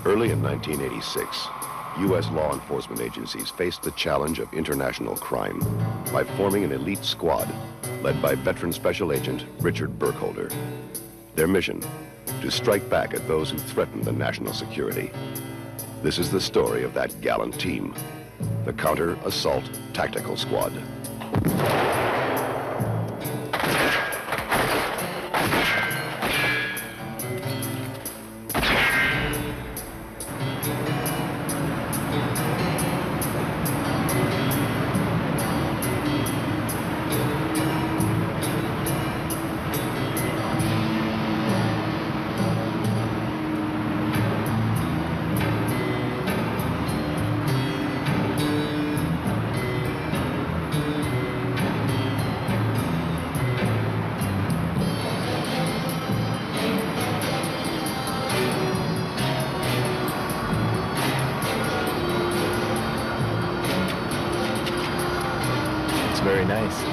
Early in 1986, U.S. law enforcement agencies faced the challenge of international crime by forming an elite squad led by veteran Special Agent Richard Burkholder. Their mission, to strike back at those who threatened the national security. This is the story of that gallant team, the Counter-Assault Tactical Squad. Very nice.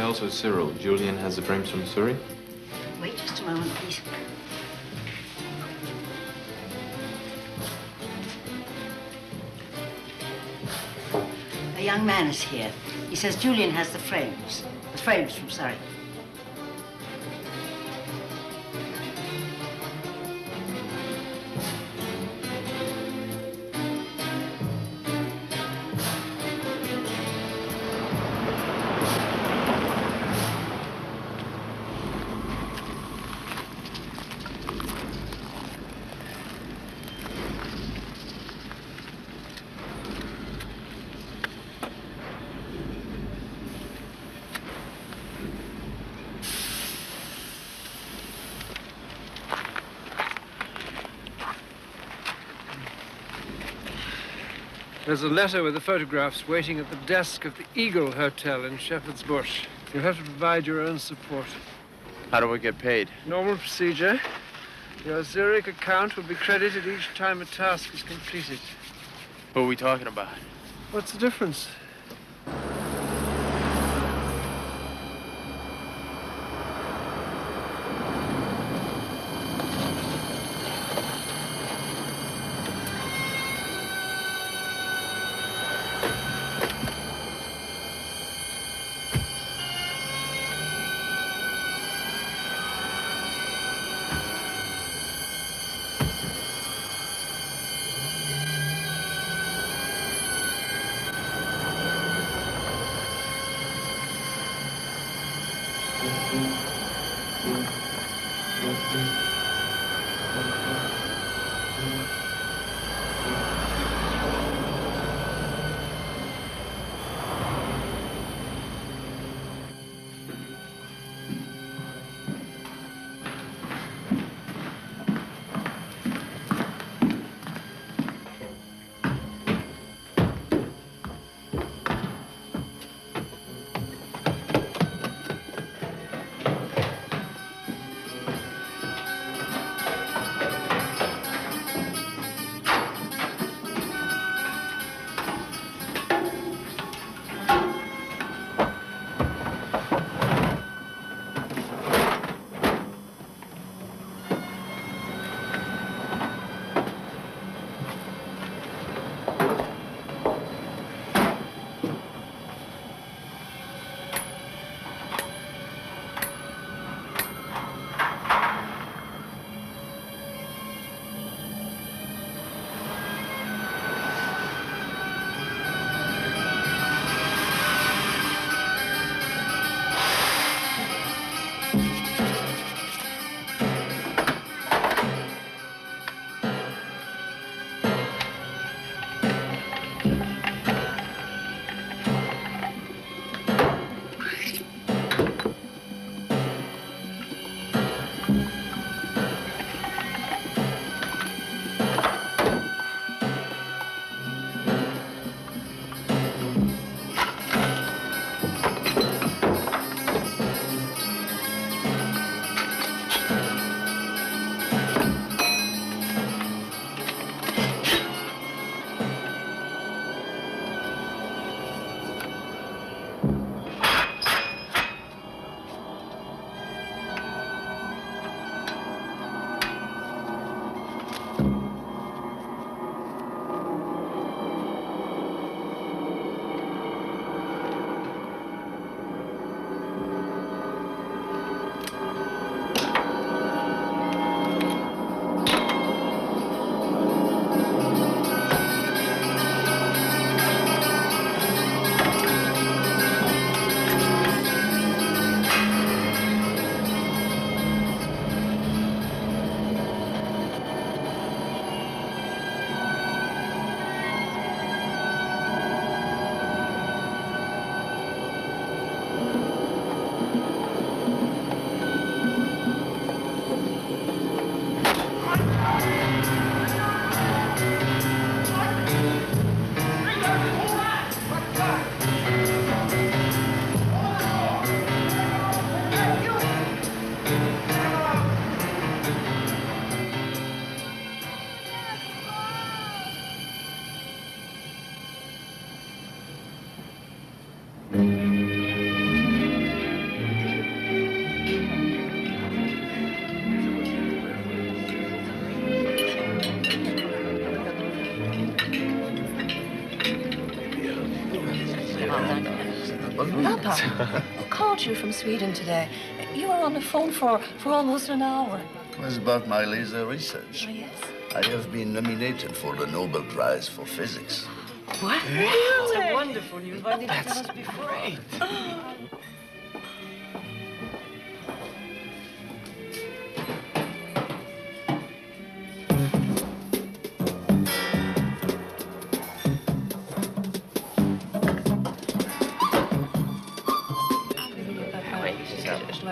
Also, Cyril, Julian has the frames from Surrey. Wait just a moment, please. A young man is here. He says Julian has the frames. The frames from Surrey. There's a letter with the photographs waiting at the desk of the Eagle Hotel in Shepherd's Bush. You'll have to provide your own support. How do we get paid? Normal procedure. Your Zurich account will be credited each time a task is completed. What are we talking about? What's the difference? Papa, who called you from Sweden today? You were on the phone for almost an hour. It was about my laser research. Oh, yes? I have been nominated for the Nobel Prize for Physics. What? Really? That's wonderful news. Why didn't you tell us before? Great.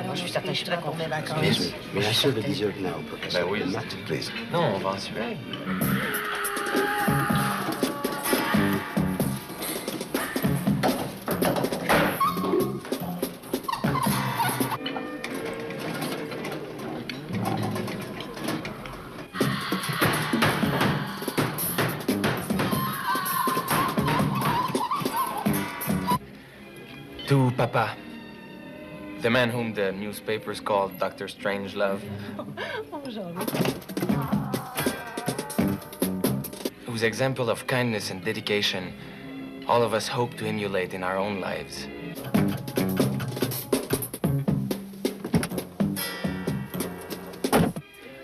Moi, je suis certain que je suis très content. Excuse me, may I serve the dessert now, Professor? Ben oui. Not, please. Non, on va en suivre. To Papa, the man whom the newspapers called Dr. Strangelove, whose example of kindness and dedication all of us hope to emulate in our own lives.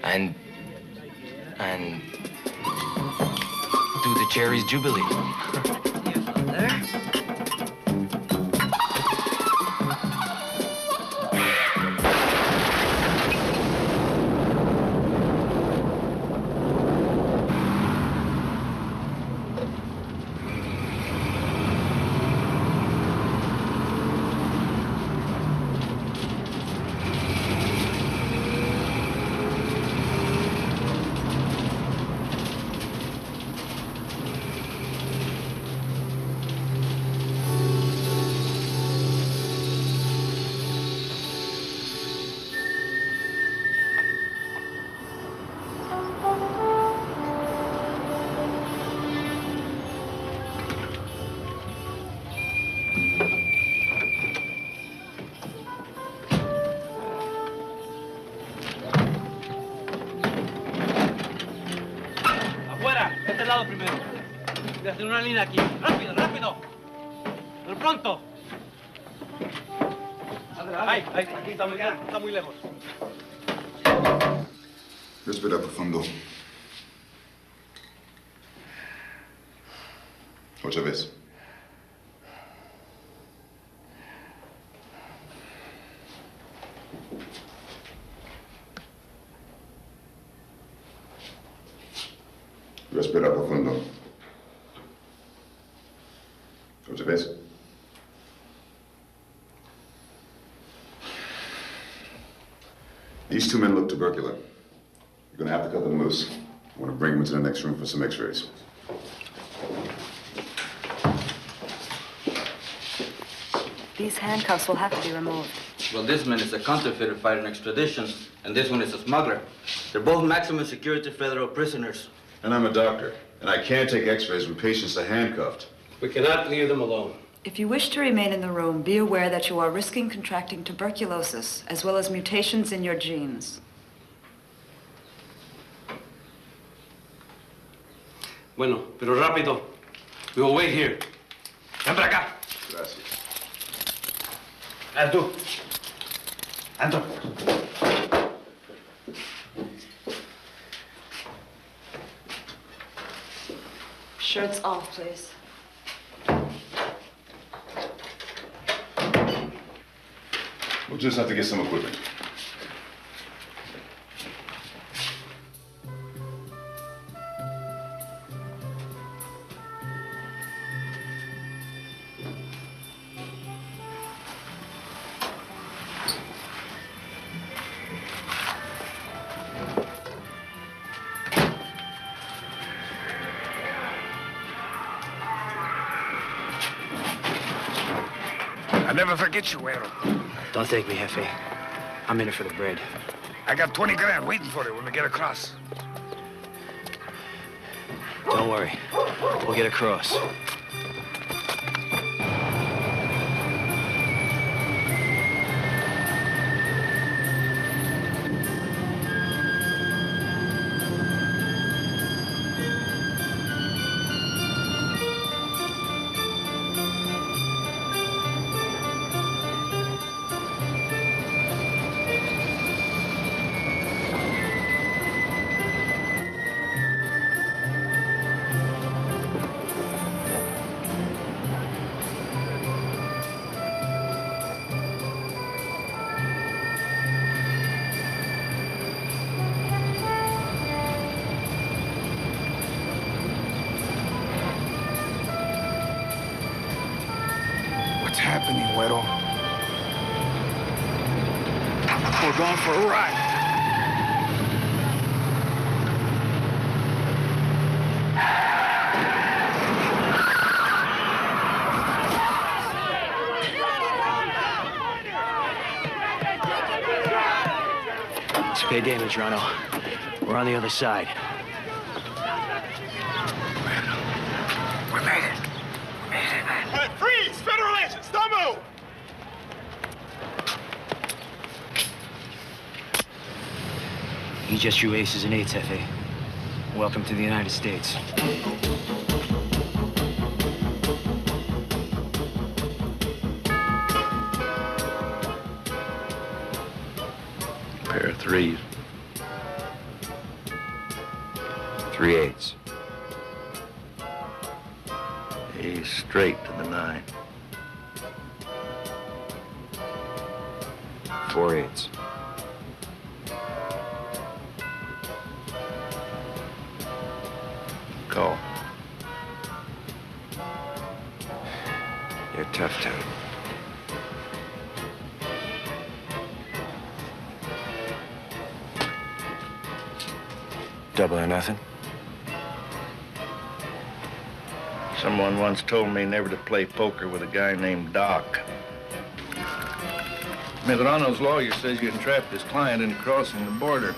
And to the Cherries Jubilee. Primero. Voy a hacer una línea aquí. ¡Rápido, rápido! ¡Pero pronto! Ahí, aquí está muy lejos. Respira profundo. Otra vez. Respira profundo. Otra vez. These two men look tubercular. You're going to have to cut them loose. I want to bring them into the next room for some x-rays. These handcuffs will have to be removed. Well, this man is a counterfeiter fighting extradition, and this one is a smuggler. They're both maximum security federal prisoners. And I'm a doctor, and I can't take x-rays when patients are handcuffed. We cannot leave them alone. If you wish to remain in the room, be aware that you are risking contracting tuberculosis, as well as mutations in your genes. Bueno, pero rápido. We will wait here. Ven para acá. Gracias. Tú. Ando. Shirts off, please. We'll just have to get some equipment. I'll never forget you, Güero. Don't thank me, Jefe. I'm in it for the bread. I got 20 grand waiting for you when we get across. Don't worry. We'll get across. We're going for a ride. Okay, damage, Rano. We're on the other side. We made it. We made it, man. Hey, freeze! Federal agents, don't move! You just drew aces and eights, F.A. Welcome to the United States. Pair of threes. 3 8s. Ace straight to the 9. 4 8s. Call. You're tough, Toad. Double or nothing? Someone once told me never to play poker with a guy named Doc. Medrano's lawyer says you entrapped his client into crossing the border.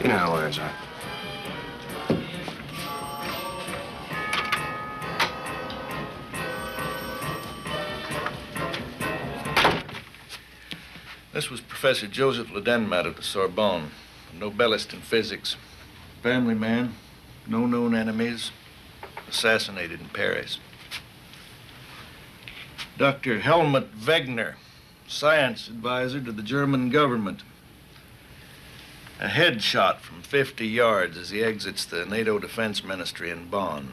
You know how lawyers are. This was Professor Joseph Ledenmat of the Sorbonne, a Nobelist in physics. Family man, no known enemies, assassinated in Paris. Dr. Helmut Wegener, science advisor to the German government. A headshot from 50 yards as he exits the NATO Defense Ministry in Bonn.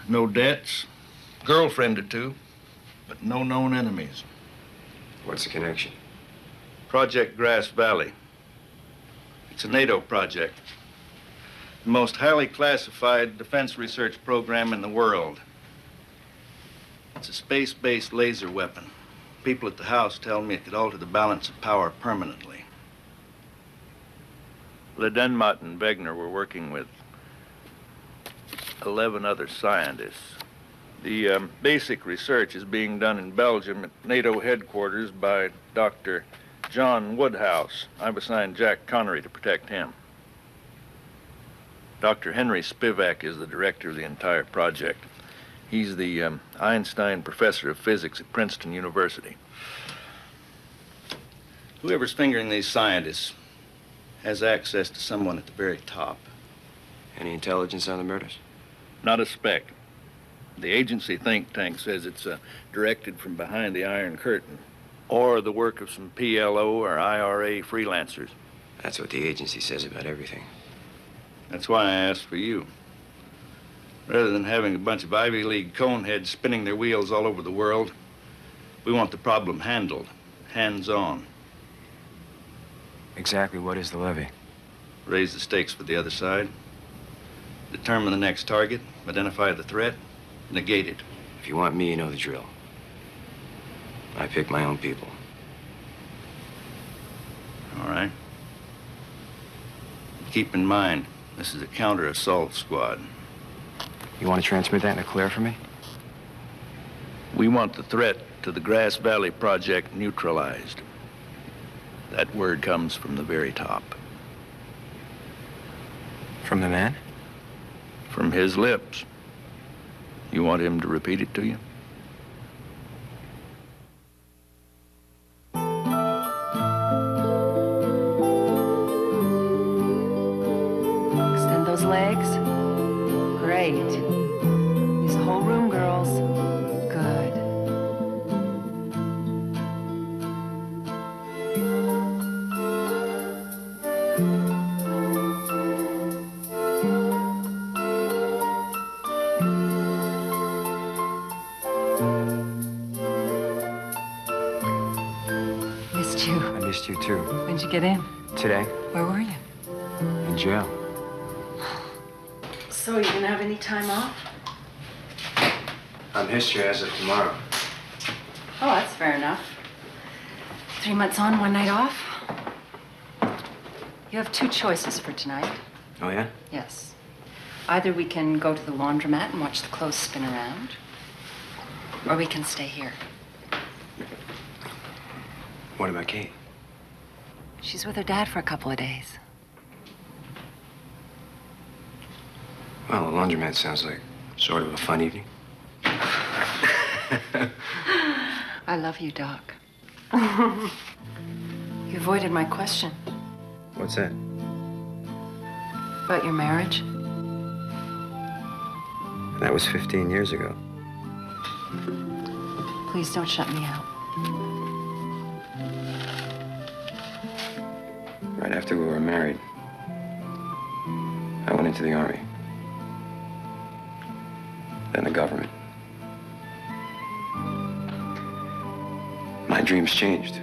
No debts, girlfriend or two, but no known enemies. What's the connection? Project Grass Valley. It's a NATO project. The most highly classified defense research program in the world. It's a space-based laser weapon. People at the house tell me it could alter the balance of power permanently. Ledenmat and Wegener were working with 11 other scientists. The basic research is being done in Belgium at NATO headquarters by Dr. John Woodhouse. I've assigned Jack Connery to protect him. Dr. Henry Spivak is the director of the entire project. He's the Einstein Professor of Physics at Princeton University. Whoever's fingering these scientists has access to someone at the very top. Any intelligence on the murders? Not a speck. The agency think tank says it's directed from behind the Iron Curtain, or the work of some PLO or IRA freelancers. That's what the agency says about everything. That's why I asked for you. Rather than having a bunch of Ivy League coneheads spinning their wheels all over the world, we want the problem handled, hands-on. Exactly what is the levy? Raise the stakes for the other side, determine the next target, identify the threat, negate it. If you want me, you know the drill. I pick my own people. All right. Keep in mind, this is a counter-assault squad. You want to transmit that in a clear for me? We want the threat to the Grass Valley Project neutralized. That word comes from the very top. From the man? From his lips. You want him to repeat it to you? Extend those legs. Great. Use the whole room, girls. Good. Missed you. I missed you too. When'd you get in? Today? Where were you? In jail. So, you didn't have any time off? I'm history as of tomorrow. Oh, that's fair enough. 3 months on, 1 night off. You have 2 choices for tonight. Oh, yeah? Yes. Either we can go to the laundromat and watch the clothes spin around, or we can stay here. What about Kate? She's with her dad for a couple of days. Well, the laundromat sounds like sort of a fun evening. I love you, Doc. You avoided my question What's that? about your marriage. That was 15 years ago. Please don't shut me out. Right after we were married, I went into the Army. Then the government. My dreams changed.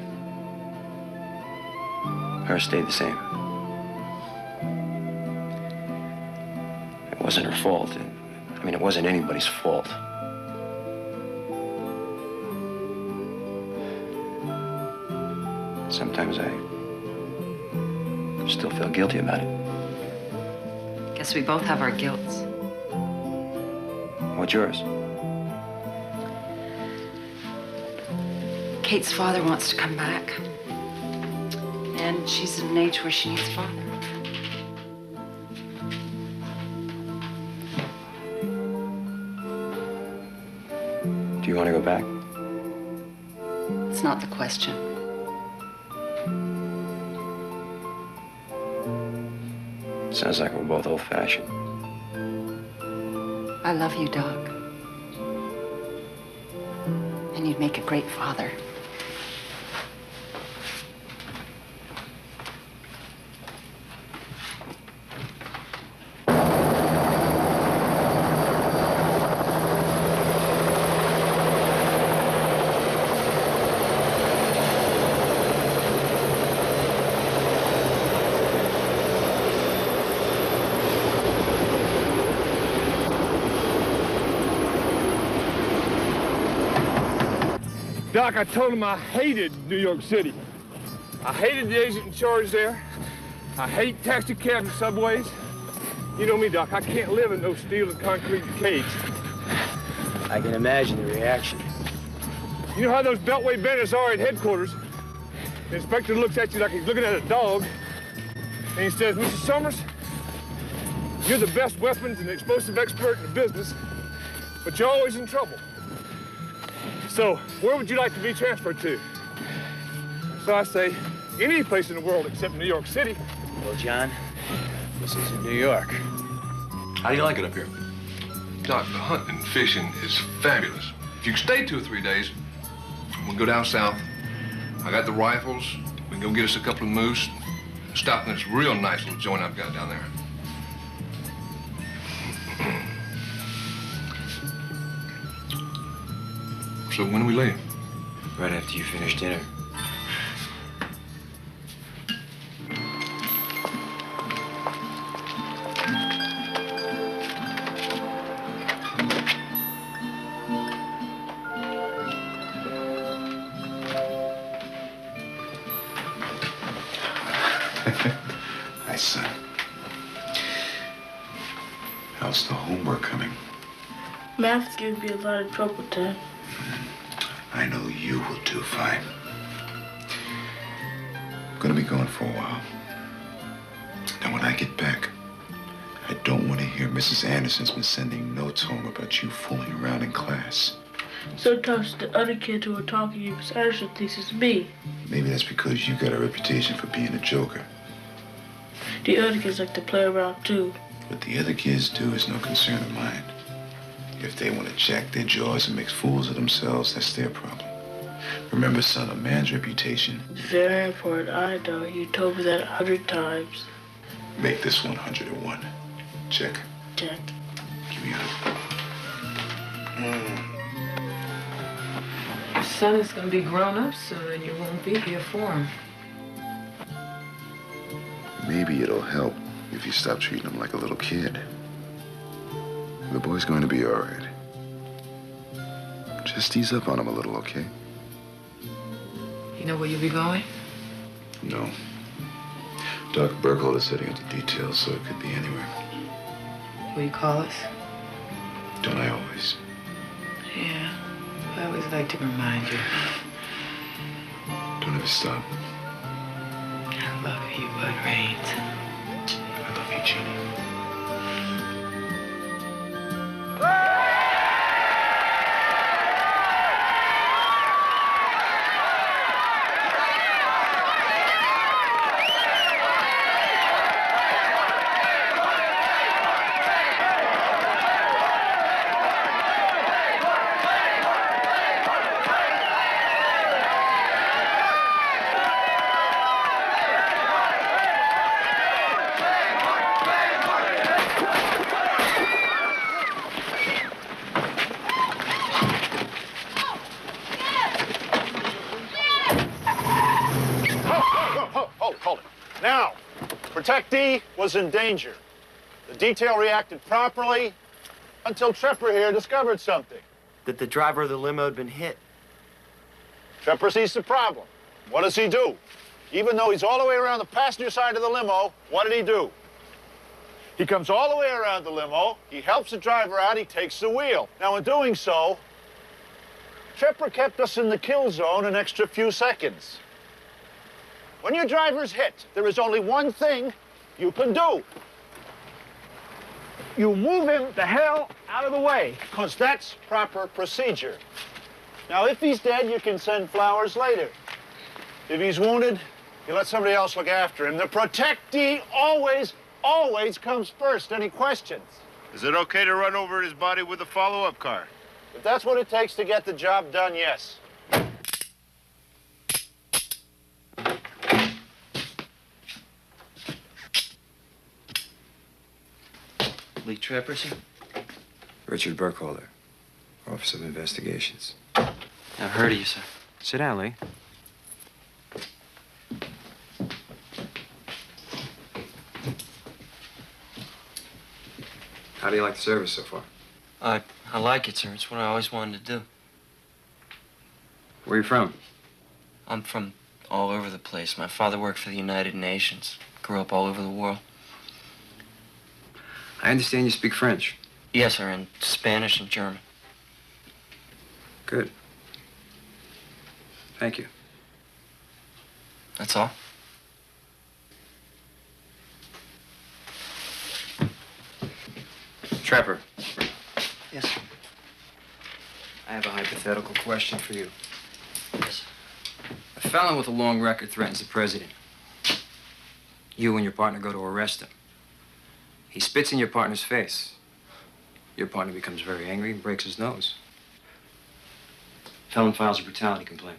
Hers stayed the same. It wasn't her fault. I mean, it wasn't anybody's fault. Sometimes I still feel guilty about it. Guess we both have our guilts. What's yours? Kate's father wants to come back. And she's at an age where she needs a father. Do you want to go back? It's not the question. Sounds like we're both old-fashioned. I love you, Doc. And you'd make a great father. Doc, I told him I hated New York City. I hated the agent in charge there. I hate taxi cabs and subways. You know me, Doc, I can't live in those steel and concrete cages. I can imagine the reaction. You know how those Beltway bandits are at headquarters? The inspector looks at you like he's looking at a dog, and he says, Mr. Summers, you're the best weapons and explosive expert in the business, but you're always in trouble. So, where would you like to be transferred to? So I say, any place in the world except New York City. Well, John, this isn't New York. How do you like it up here? Doc, the hunting and fishing is fabulous. If you can stay 2 or 3 days, we'll go down south. I got the rifles. We can go get us a couple of moose. Stop in this real nice little joint I've got down there. So when do we leave? Right after you finish dinner. Hi, son. How's the homework coming? Math's giving me a lot of trouble, Dad. I know you will do fine. I'm gonna be gone for a while. And when I get back, I don't want to hear Mrs. Anderson's been sending notes home about you fooling around in class. Sometimes the other kids who are talking to you, Miss Anderson thinks it's me. Maybe that's because you got a reputation for being a joker. The other kids like to play around too. What the other kids do is no concern of mine. If they want to jack their jaws and make fools of themselves, that's their problem. Remember, son, a man's reputation. It's very important. I know. You told me that 100 times. Make this 101. Check. Check. Give me a... Your son is going to be grown up soon, and you won't be here for him. Maybe it'll help if you stop treating him like a little kid. The boy's going to be all right. Just ease up on him a little, okay? He Know where you'll be going? No. Doc Burkholder is setting up the details, so it could be anywhere. Will you call us? Don't I always? Yeah. I always like to remind you. Don't ever stop. I love you, Bud Raines. I love you, Jeannie. Protectee was in danger. The detail reacted properly until Trepper here discovered something. That the driver of the limo had been hit. Trepper sees the problem. What does he do? Even though he's all the way around the passenger side of the limo, what did he do? He comes all the way around the limo, he helps the driver out, he takes the wheel. Now, in doing so, Trepper kept us in the kill zone an extra few seconds. When your driver's hit, there is only one thing you can do. You move him the hell out of the way, because that's proper procedure. Now, if he's dead, you can send flowers later. If he's wounded, you let somebody else look after him. The protectee always comes first. Any questions? Is it okay to run over his body with a follow-up car? If that's what it takes to get the job done, yes. Lee Trepper, sir? Richard Burkholder, Office of Investigations. I've heard of you, sir. Sit down, Lee. How do you like the service so far? I like it, sir. It's what I always wanted to do. Where are you from? I'm from all over the place. My father worked for the United Nations. Grew up all over the world. I understand you speak French. Yes, sir, and Spanish and German. Good. Thank you. That's all? Trepper. Yes, sir. I have a hypothetical question for you. Yes. A felon with a long record threatens the president. You and your partner go to arrest him. He spits in your partner's face. Your partner becomes very angry and breaks his nose. Felon files a brutality complaint.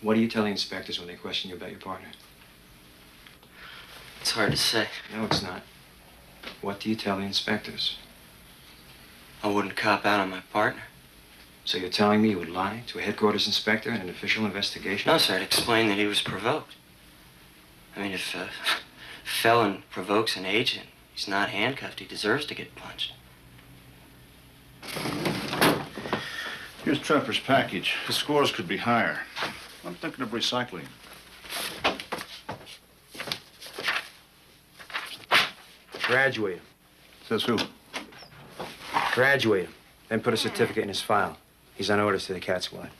What do you tell the inspectors when they question you about your partner? It's hard to say. No, it's not. What do you tell the inspectors? I wouldn't cop out on my partner. So you're telling me you would lie to a headquarters inspector in an official investigation? No, sir. I'd explain that he was provoked. I mean, if a felon provokes an agent, he's not handcuffed. He deserves to get punched. Here's Trepper's package. The scores could be higher. I'm thinking of recycling. Graduate him. Says who? Graduate him. Then put a certificate in his file. He's on orders to the C.A.T squad.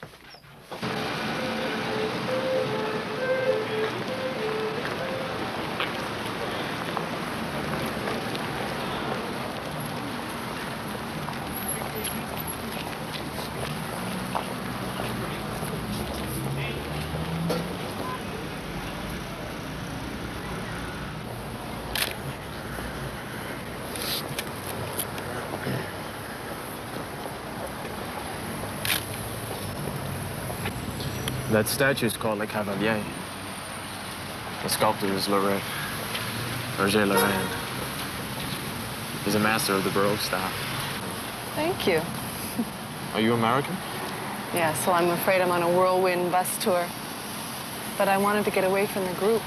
That statue is called Le Cavalier. The sculptor is Lorraine, Roger Lorraine. He's a master of the Baroque style. Thank you. Are you American? Yeah, so I'm afraid I'm on a whirlwind bus tour. But I wanted to get away from the group.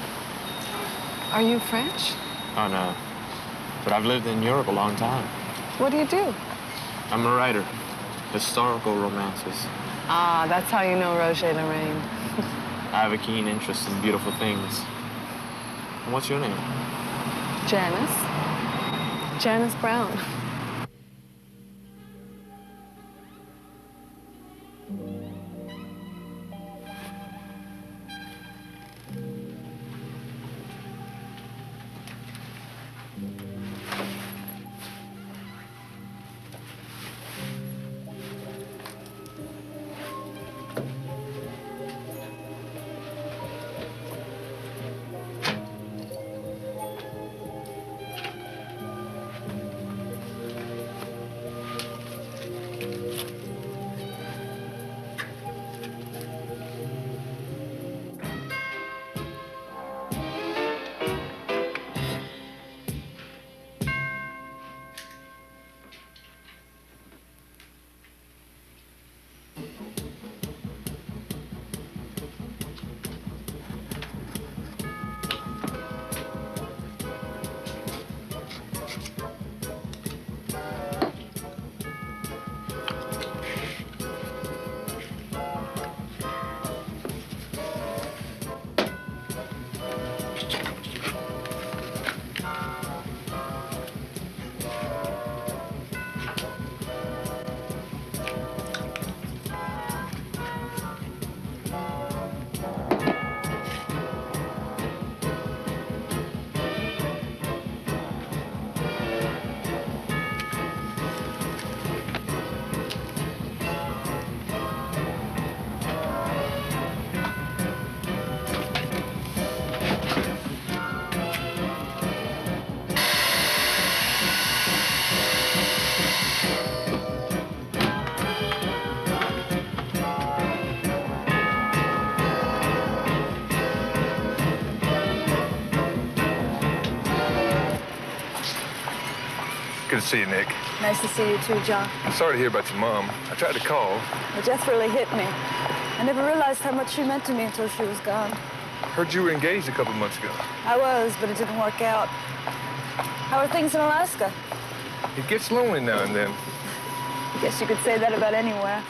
Are you French? Oh, no. But I've lived in Europe a long time. What do you do? I'm a writer. Historical romances. Ah, that's how you know Roger Lorraine. I have a keen interest in beautiful things. And what's your name? Janice. Janice Brown. Good to see you, Nick. Nice to see you too, John. I'm sorry to hear about your mom. I tried to call. Well, Jeff really hit me. I never realized how much she meant to me until she was gone. Heard you were engaged a couple months ago. I was, but it didn't work out. How are things in Alaska? It gets lonely now and then. I guess you could say that about anywhere.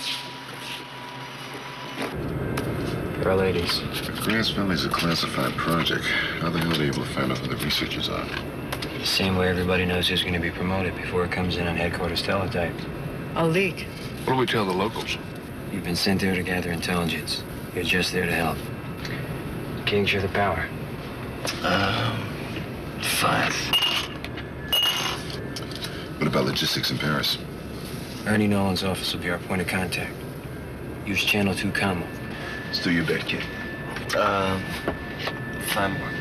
Here are ladies. Grass Valley's a classified project. How the hell are they able to find out who the researchers are? The same way everybody knows who's going to be promoted before it comes in on headquarters teletype. A leak. What do we tell the locals? You've been sent there to gather intelligence. You're just there to help. Kings, you're the power. 5. What about logistics in Paris? Ernie Nolan's office will be our point of contact. Use Channel 2 commo. Let's do your bet, kid. 5 more.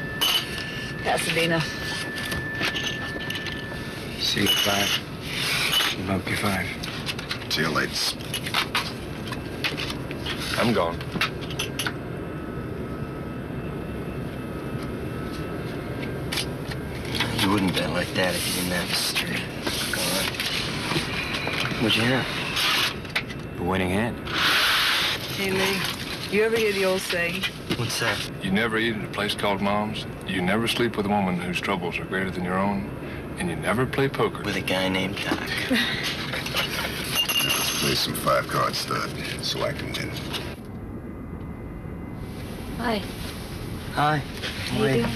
Pasadena. See you at 5. You bump your 5. See you later. I'm gone. You wouldn't bet like that if you didn't have a streak. What'd you have? A winning hand. Hey, Lee, you ever hear the old saying? What's that? You never eat at a place called Mom's. You never sleep with a woman whose troubles are greater than your own. And you never play poker with a guy named Doc. Let's play some 5-card stud so I can win. Hi. Hi. How you doing?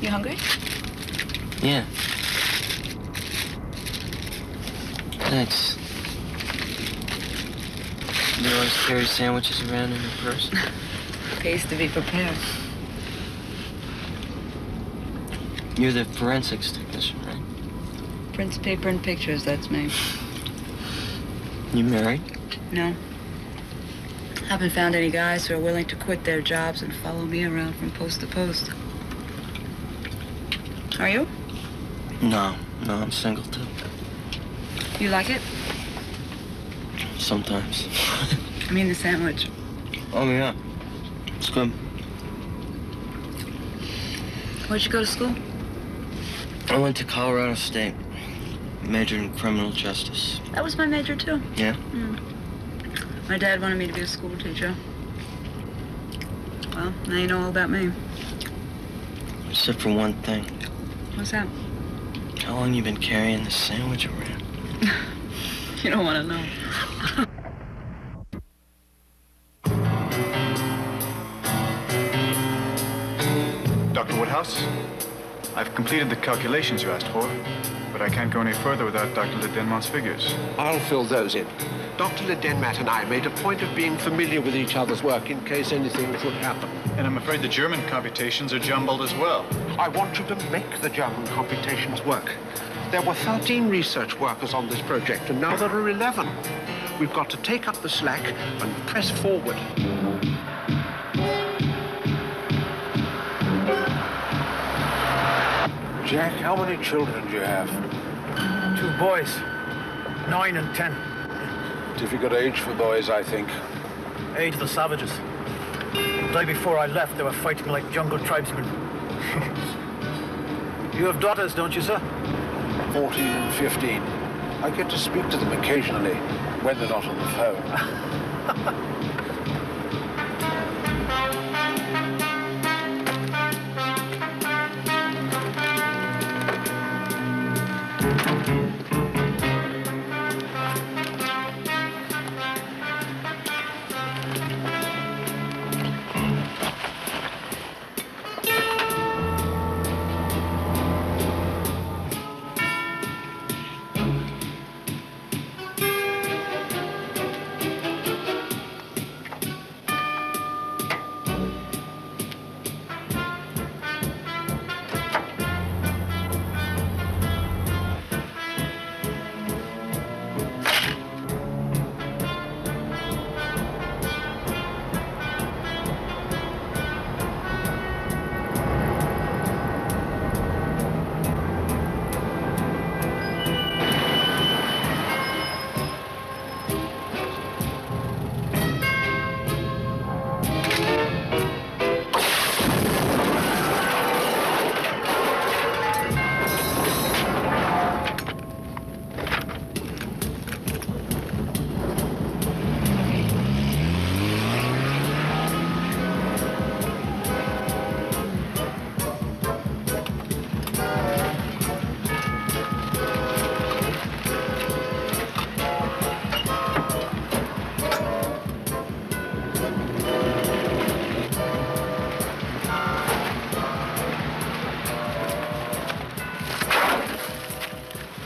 You hungry? Yeah. Thanks. You always carry sandwiches around in your purse? Pays to be prepared. You're the forensics technician, right? Prints paper and pictures, that's me. You married? No. Haven't found any guys who are willing to quit their jobs and follow me around from post to post. Are you? No, I'm single too. You like it? Sometimes. I mean the sandwich. Oh, yeah. It's good. Where'd you go to school? I went to Colorado State. Majored in criminal justice. That was my major, too. Yeah? My dad wanted me to be a school teacher. Well, now you know all about me. Except for one thing. What's that? How long you been carrying this sandwich around? You don't want to know. Dr. Woodhouse, I've completed the calculations you asked for, but I can't go any further without Dr. Le Denmont's figures. I'll fill those in. Dr. Le Denmat and I made a point of being familiar with each other's work in case anything should happen. And I'm afraid the German computations are jumbled as well. I want you to make the German computations work. There were 13 research workers on this project, and now there are 11. We've got to take up the slack and press forward. Jack, how many children do you have? 2 boys, 9 and 10. Difficult age for boys, I think. Age of the savages. The day before I left, they were fighting like jungle tribesmen. You have daughters, don't you, sir? 14 and 15. I get to speak to them occasionally, when they're not on the phone.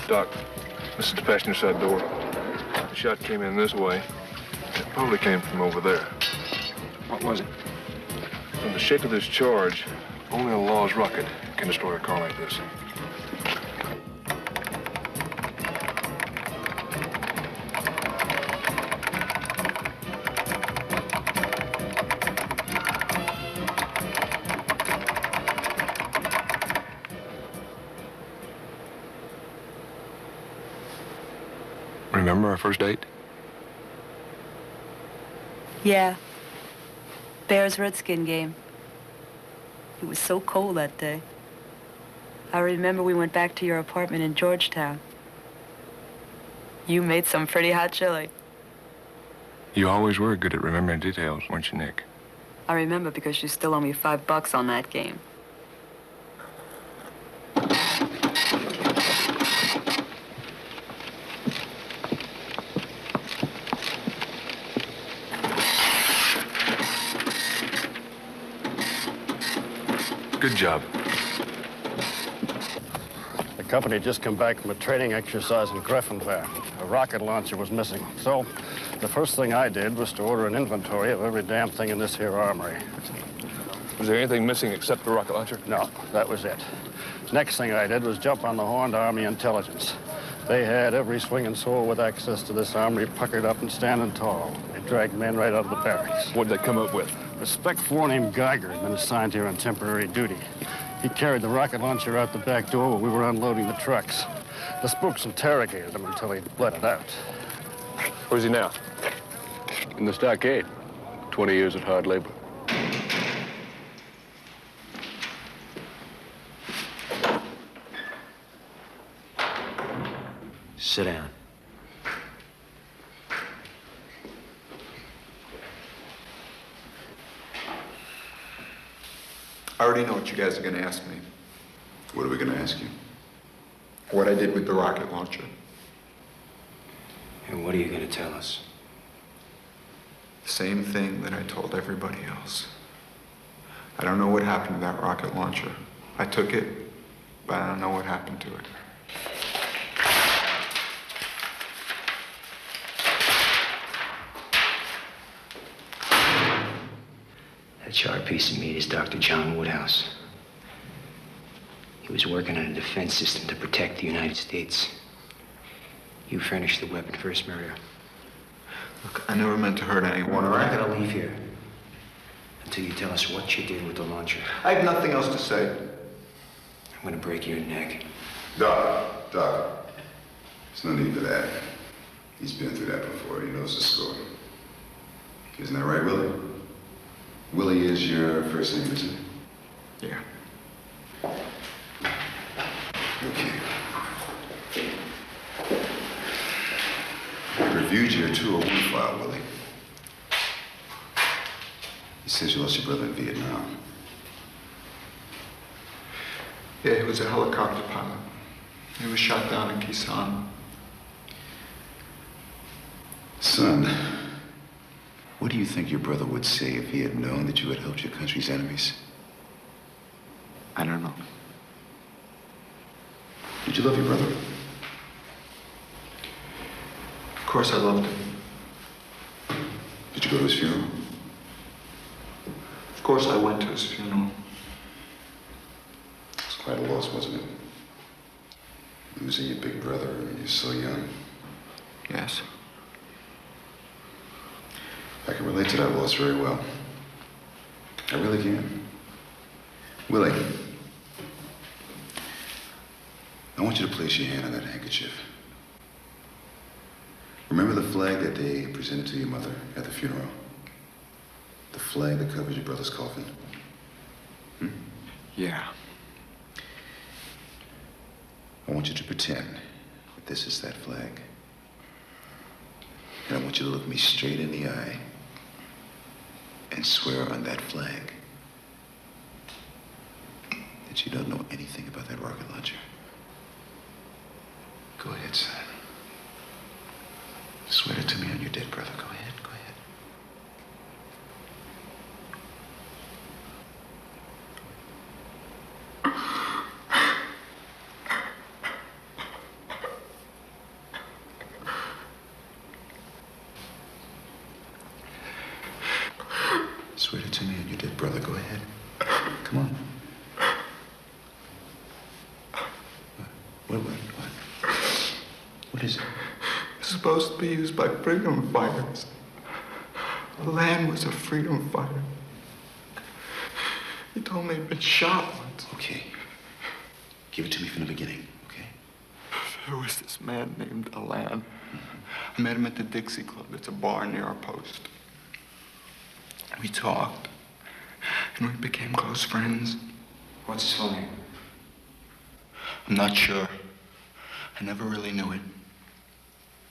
Doc, this is the passenger side door. The shot came in this way. It probably came from over there. What was it? From the shape of this charge, only a Laws rocket can destroy a car like this. Remember our first date? Yeah. Bears-Redskin game. It was so cold that day. I remember we went back to your apartment in Georgetown. You made some pretty hot chili. You always were good at remembering details, weren't you, Nick? I remember because you still owe me $5 on that game. Good job. The company had just come back from a training exercise in Greffenwald. A rocket launcher was missing. So the first thing I did was to order an inventory of every damn thing in this here armory. Was there anything missing except the rocket launcher? No, that was it. Next thing I did was jump on the Horned Army intelligence. They had every swinging soul with access to this armory puckered up and standing tall. They dragged men right out of the barracks. What'd they come up with? A Spec 4 named Geiger had been assigned here on temporary duty. He carried the rocket launcher out the back door while we were unloading the trucks. The spooks interrogated him until he let it out. Where's he now? In the stockade. 20 years at hard labor. Sit down. I already know what you guys are going to ask me. What are we going to ask you? What I did with the rocket launcher. And what are you going to tell us? The same thing that I told everybody else. I don't know what happened to that rocket launcher. I took it, but I don't know what happened to it. That sharp piece of meat is Dr. John Woodhouse. He was working on a defense system to protect the United States. You furnished the weapon for his murder. Look, I never meant to hurt anyone. We're not going to leave here until you tell us what you did with the launcher. I have nothing else to say. I'm going to break your neck. Doc, there's no need for that. He's been through that before. He knows the score. Isn't that right, Willie? Willie is your first name, isn't it? Yeah. Okay. I reviewed your 201 file, Willie. It says you lost your brother in Vietnam. Yeah, he was a helicopter pilot. He was shot down in Kisan. Son, what do you think your brother would say if he had known that you had helped your country's enemies? I don't know. Did you love your brother? Of course I loved him. Did you go to his funeral? Of course I went to his funeral. It was quite a loss, wasn't it? Losing your big brother when you're so young. Yes. I can relate to that loss very well. I really can. Willie, I want you to place your hand on that handkerchief. Remember the flag that they presented to your mother at the funeral? The flag that covers your brother's coffin? Yeah. I want you to pretend that this is that flag. And I want you to look me straight in the eye and swear on that flag that you don't know anything about that rocket launcher. Go ahead, son. Swear it to me on your dead brother. Go ahead, go ahead. Swear it to me on your dead brother. Go ahead. Come on. What? What is it? It's supposed to be used by freedom fighters. The land was a freedom fighter. He told me he'd been shot once. Okay. Give it to me from the beginning, okay? There was this man named Alan. I met him at the Dixie Club. It's a bar near our post. We talked, and we became close friends. What's his full name? I'm not sure. I never really knew it.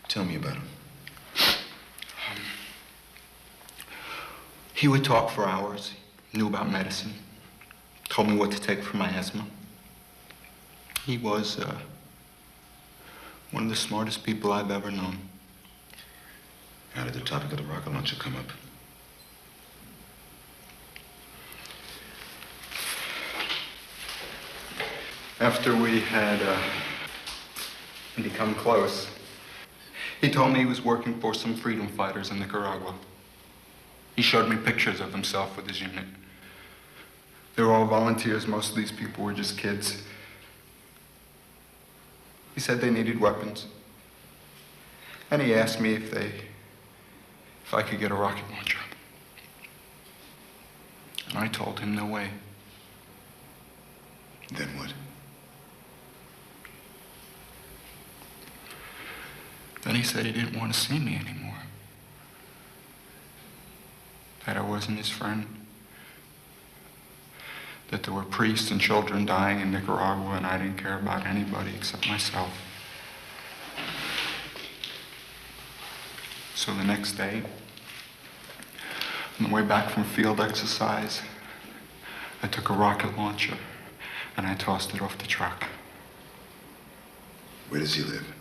Tell me about him. He would talk for hours. He knew about medicine. Told me what to take for my asthma. He was one of the smartest people I've ever known. How did the topic of the rocket launcher come up? After we had become close, he told me he was working for some freedom fighters in Nicaragua. He showed me pictures of himself with his unit. They were all volunteers. Most of these people were just kids. He said they needed weapons. And he asked me if I could get a rocket launcher. And I told him no way. Then what? Then he said he didn't want to see me anymore. That I wasn't his friend. That there were priests and children dying in Nicaragua and I didn't care about anybody except myself. So the next day, on the way back from field exercise, I took a rocket launcher and I tossed it off the truck. Where does he live?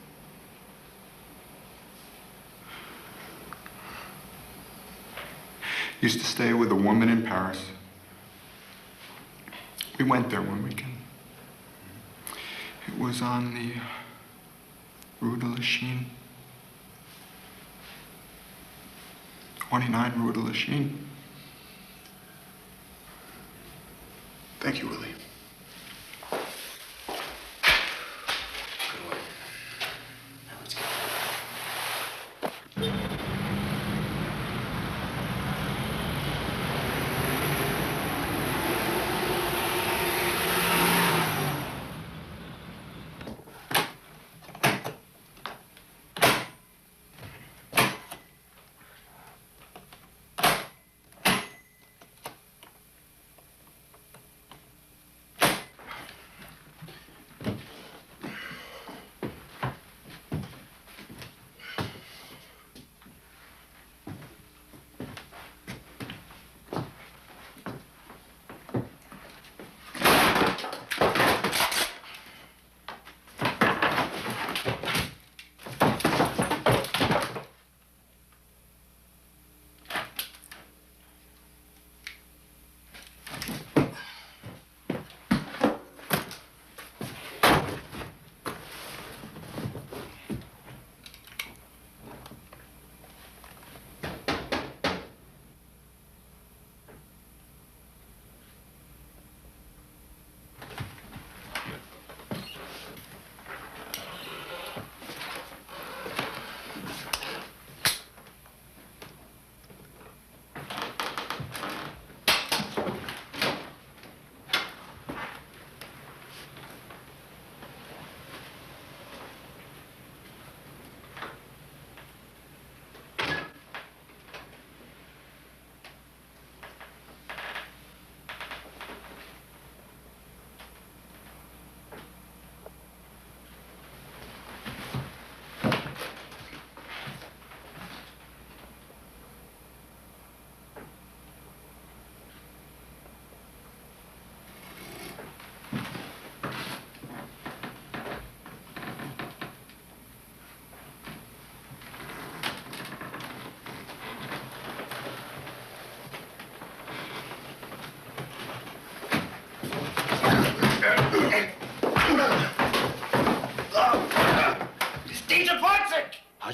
Used to stay with a woman in Paris. We went there one weekend. It was on the Rue de la Chine. 29 Rue de la Chine. Thank you, Willie.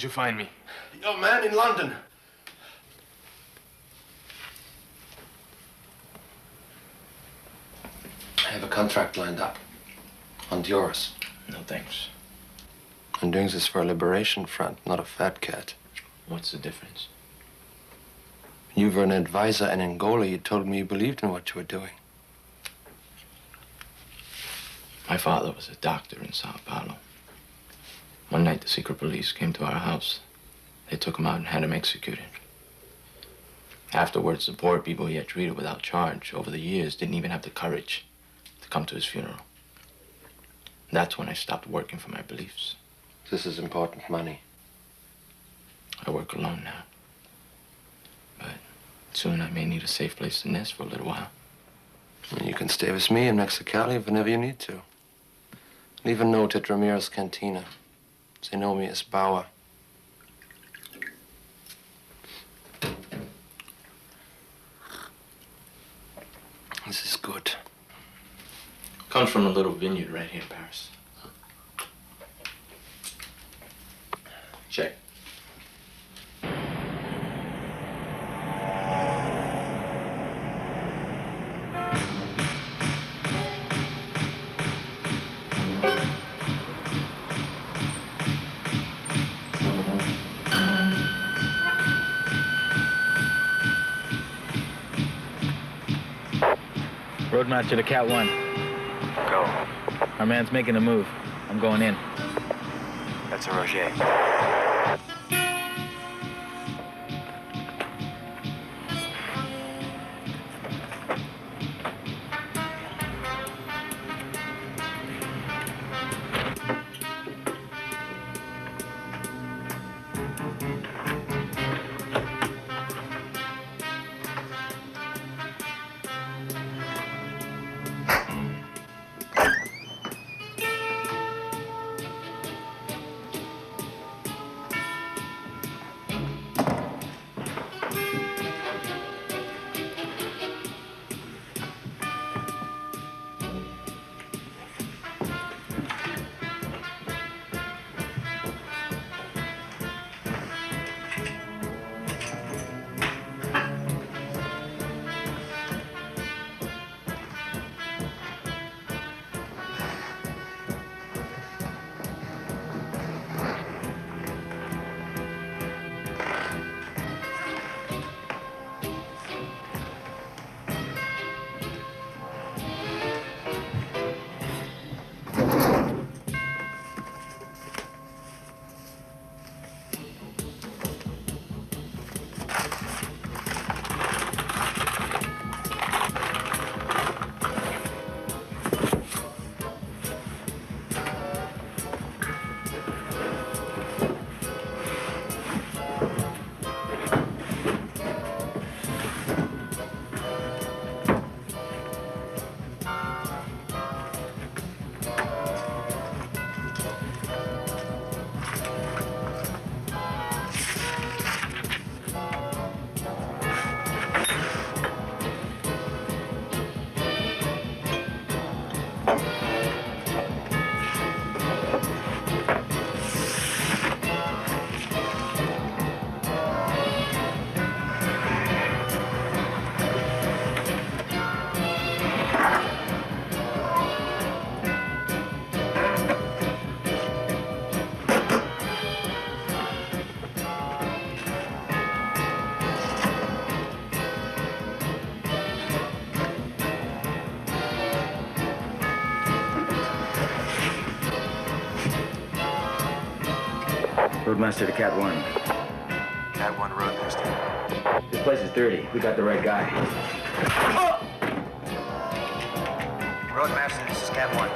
How'd you find me? Your man in London. I have a contract lined up. Honduras. No thanks. I'm doing this for a liberation front, not a fat cat. What's the difference? You were an advisor in Angola. You told me you believed in what you were doing. My father was a doctor in Sao Paulo. One night, the secret police came to our house. They took him out and had him executed. Afterwards, the poor people he had treated without charge over the years didn't even have the courage to come to his funeral. That's when I stopped working for my beliefs. This is important money. I work alone now. But soon I may need a safe place to nest for a little while. And you can stay with me in Mexicali whenever you need to. Leave a note at Ramirez Cantina. They know me as Bauer. This is good. Comes from a little vineyard right here in Paris. Check. Road map to the Cat 1. Go. Our man's making a move. I'm going in. That's a Roger. Roadmaster to Cat 1. Cat 1 Roadmaster. This place is dirty. We got the right guy. Roadmaster, this is Cat 1.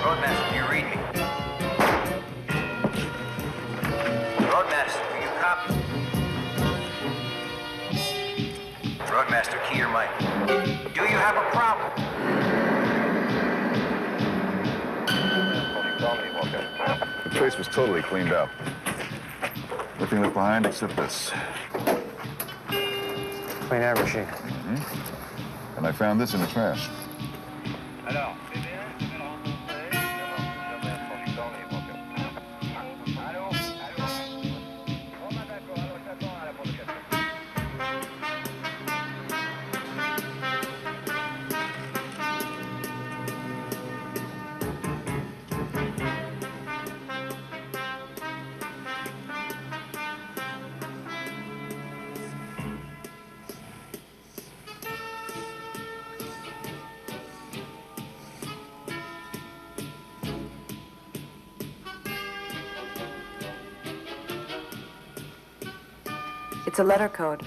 Roadmaster, do you read me? Roadmaster, do you copy? Roadmaster, key your mic. Do you have a problem? The trace was totally cleaned up. Nothing left behind except this. Clean air machine. And I found this in the trash. It's a letter code.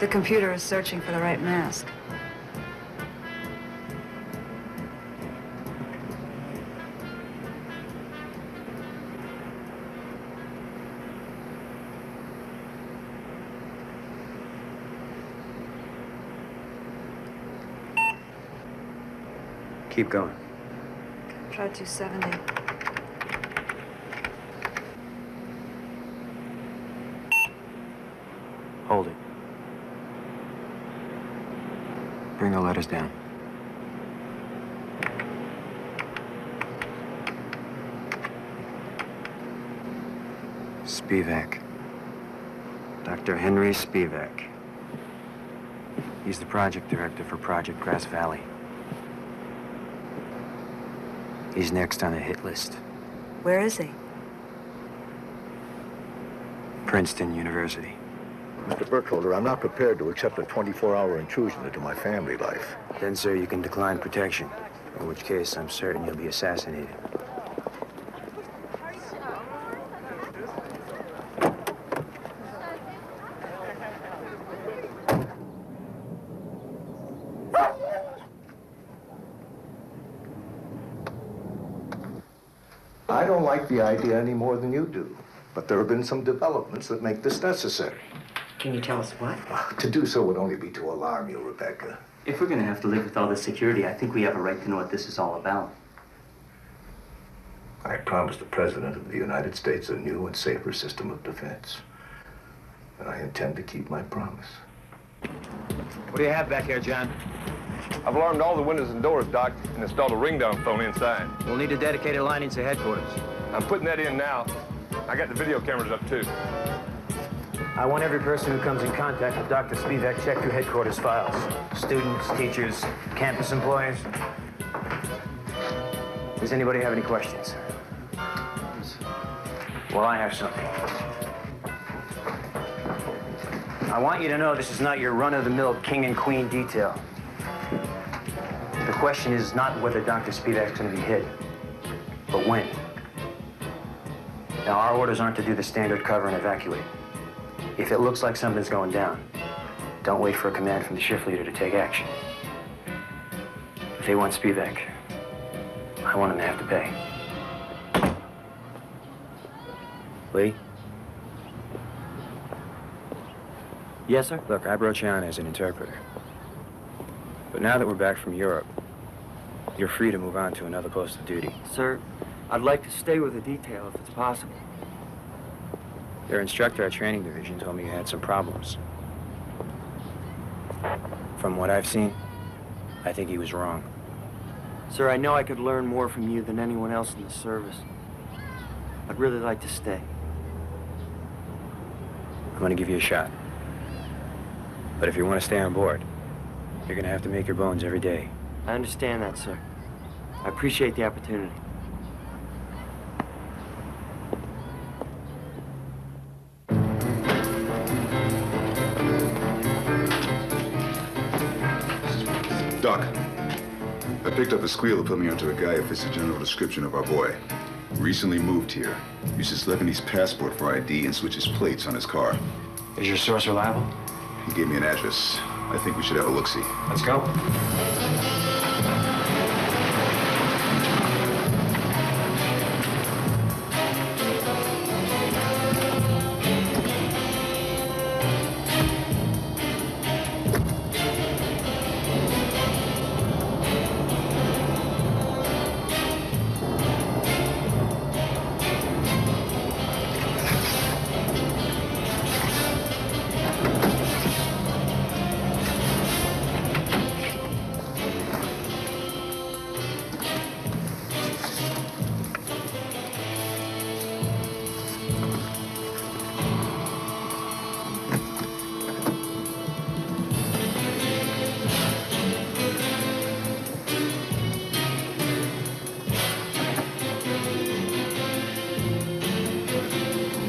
The computer is searching for the right mask. Keep going. Try 270. Hold it. Bring the letters down. Spivak. Dr. Henry Spivak. He's the project director for Project Grass Valley. He's next on the hit list. Where is he? Princeton University. Mr. Burkholder, I'm not prepared to accept a 24-hour intrusion into my family life. Then, sir, you can decline protection, in which case I'm certain you'll be assassinated. I don't like the idea any more than you do, but there have been some developments that make this necessary. Can you tell us what? To do so would only be to alarm you, Rebecca. If we're going to have to live with all this security, I think we have a right to know what this is all about. I promised the President of the United States a new and safer system of defense. And I intend to keep my promise. What do you have back here, John? I've alarmed all the windows and doors, Doc, and installed a ring-down phone inside. We'll need a dedicated line into headquarters. I'm putting that in now. I got the video cameras up, too. I want every person who comes in contact with Dr. Spivak check through headquarters files. Students, teachers, campus employees. Does anybody have any questions? Well, I have something. I want you to know this is not your run-of-the-mill king and queen detail. The question is not whether Dr. Spivak's going to be hit, but when. Now, our orders aren't to do the standard cover and evacuate. If it looks like something's going down, don't wait for a command from the shift leader to take action. If they want Spivak, I want them to have to pay. Lee? Yes, sir? Look, I brought you on as an interpreter. But now that we're back from Europe, you're free to move on to another post of duty. Sir, I'd like to stay with the detail if it's possible. Your instructor at training division told me you had some problems. From what I've seen, I think he was wrong. Sir, I know I could learn more from you than anyone else in the service. I'd really like to stay. I'm gonna give you a shot. But if you want to stay on board, you're gonna have to make your bones every day. I understand that, sir. I appreciate the opportunity. Doc, picked up a squeal that put me onto a guy who fits the general description of our boy. Recently moved here. Uses Lebanese passport for ID and switches plates on his car. Is your source reliable? He gave me an address. I think we should have a look-see. Let's go.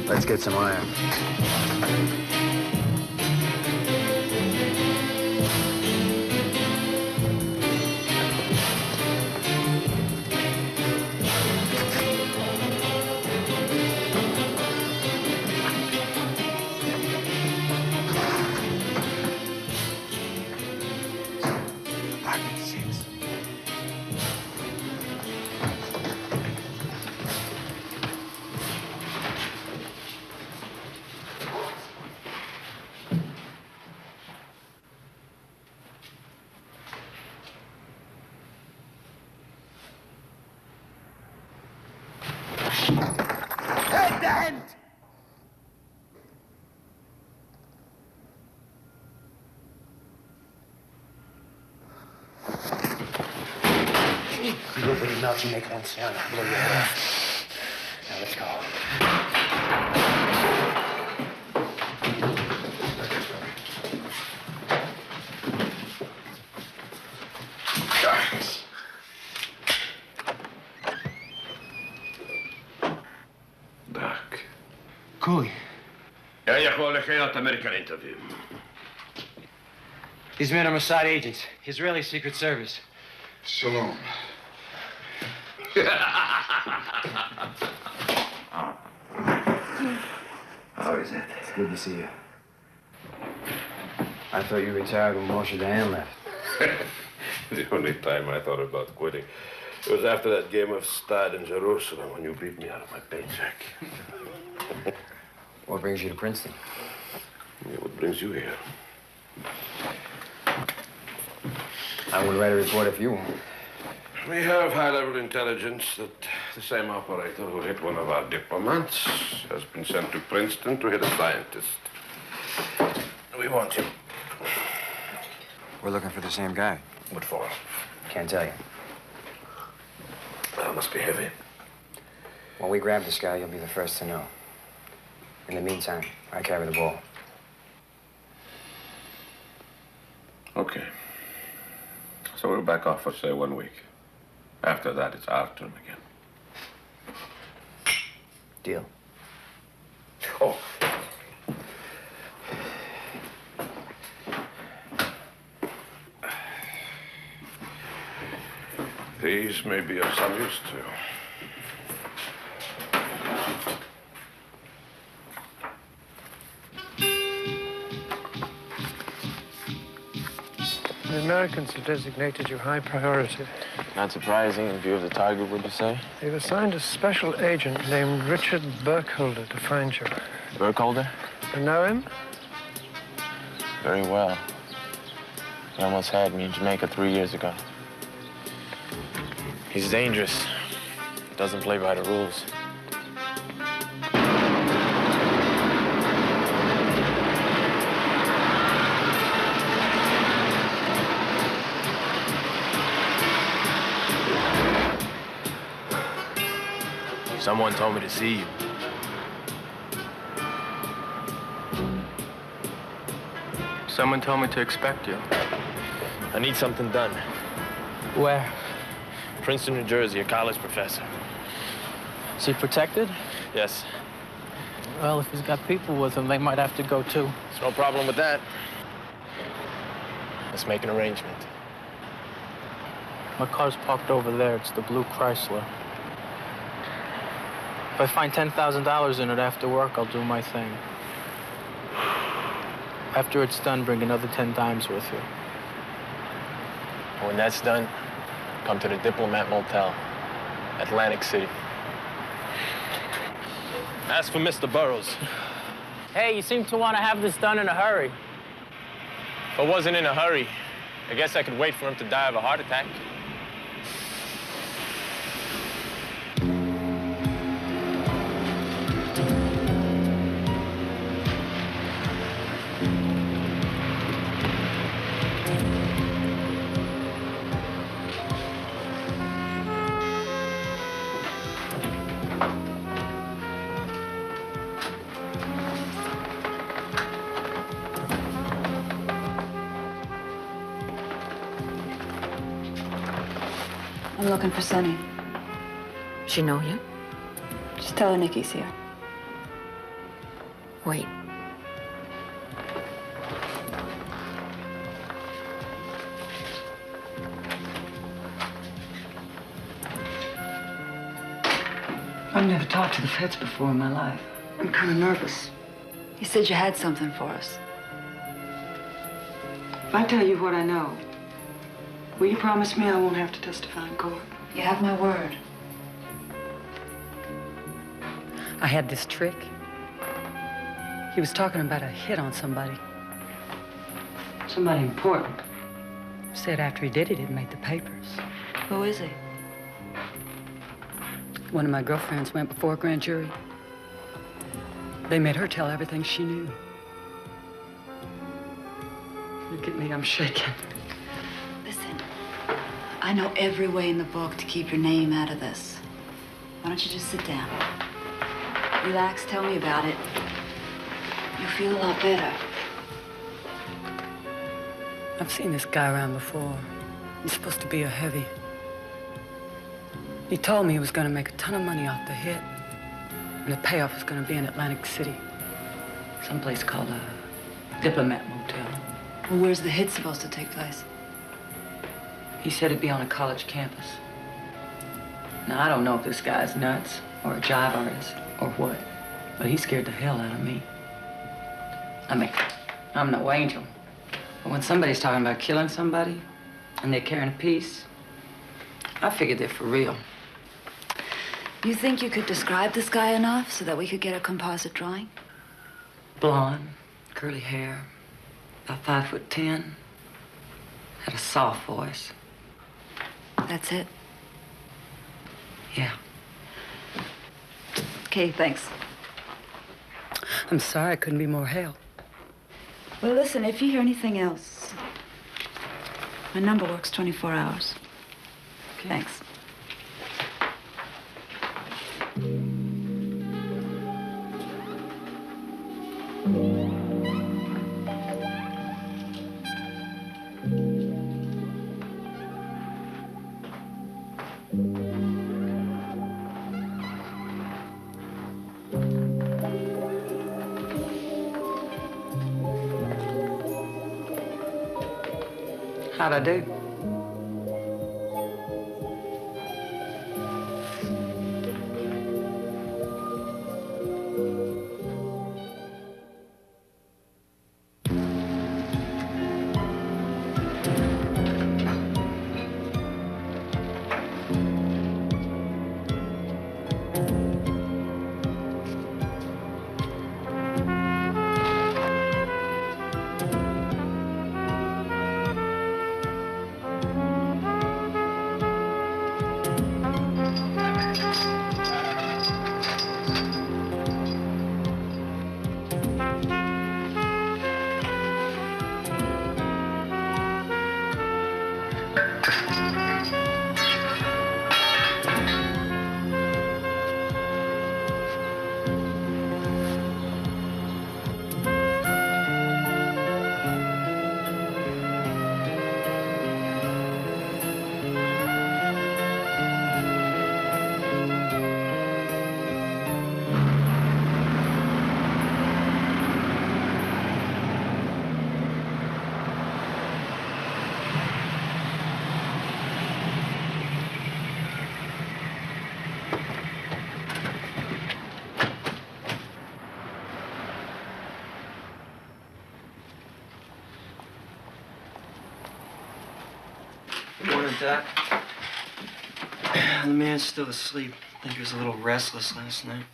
Let's get some iron. You open your mouth and make one sound, I'll blow your head off. Now let's go. Doc. Cooley. Ja, je gewoon geen American interview. These men are Mossad agents, Israeli Secret Service. Shalom. How is it? It's good to see you. I thought you retired when Moshe Dayan left. The only time I thought about quitting it was after that game of stud in Jerusalem when you beat me out of my paycheck. What brings you to Princeton? Yeah, what brings you here? I would write a report if you won't. We have high-level intelligence that the same operator who hit one of our diplomats has been sent to Princeton to hit a scientist. We want you. We're looking for the same guy. What for? Can't tell you. Well, it must be heavy. When we grab this guy, you'll be the first to know. In the meantime, I carry the ball. Okay. So we'll back off for, say, 1 week. After that, it's our turn again. Deal. Oh. These may be of some use to you. The Americans have designated you high priority. Not surprising in view of the target, would you say? They've assigned a special agent named Richard Burkholder to find you. Burkholder? You know him? Very well. He almost had me in Jamaica 3 years ago. He's dangerous. Doesn't play by the rules. Someone told me to see you. Someone told me to expect you. I need something done. Where? Princeton, New Jersey, a college professor. Is he protected? Yes. Well, if he's got people with him, they might have to go too. There's no problem with that. Let's make an arrangement. My car's parked over there. It's the blue Chrysler. If I find $10,000 in it after work, I'll do my thing. After it's done, bring another 10 dimes with you. When that's done, come to the Diplomat Motel, Atlantic City. Ask for Mr. Burroughs. Hey, you seem to want to have this done in a hurry. If I wasn't in a hurry, I guess I could wait for him to die of a heart attack. I'm looking for Sonny. She know you? Just tell her Nikki's here. Wait. I've never talked to the feds before in my life. I'm kind of nervous. He said you had something for us. If I tell you what I know, will you promise me I won't have to testify in court? You have my word. I had this trick. He was talking about a hit on somebody. Somebody important. Said after he did it, it made the papers. Who is he? One of my girlfriends went before a grand jury. They made her tell everything she knew. Look at me, I'm shaking. Listen, I know every way in the book to keep your name out of this. Why don't you just sit down? Relax, tell me about it. You'll feel a lot better. I've seen this guy around before. He's supposed to be a heavy. He told me he was going to make a ton of money off the hit. And the payoff was going to be in Atlantic City. Someplace called a Diplomat Motel. Well, where's the hit supposed to take place? He said it'd be on a college campus. Now, I don't know if this guy's nuts or a jive artist or what, but he scared the hell out of me. I mean, I'm no angel. But when somebody's talking about killing somebody and they're carrying a piece, I figured they're for real. You think you could describe this guy enough so that we could get a composite drawing? Blonde, curly hair, about 5'10", had a soft voice. That's it? Yeah. Okay, thanks. I'm sorry I couldn't be more help. Well, listen, if you hear anything else, my number works 24 hours. Okay. Thanks. How'd I do? Doc. The man's still asleep. I think he was a little restless last night.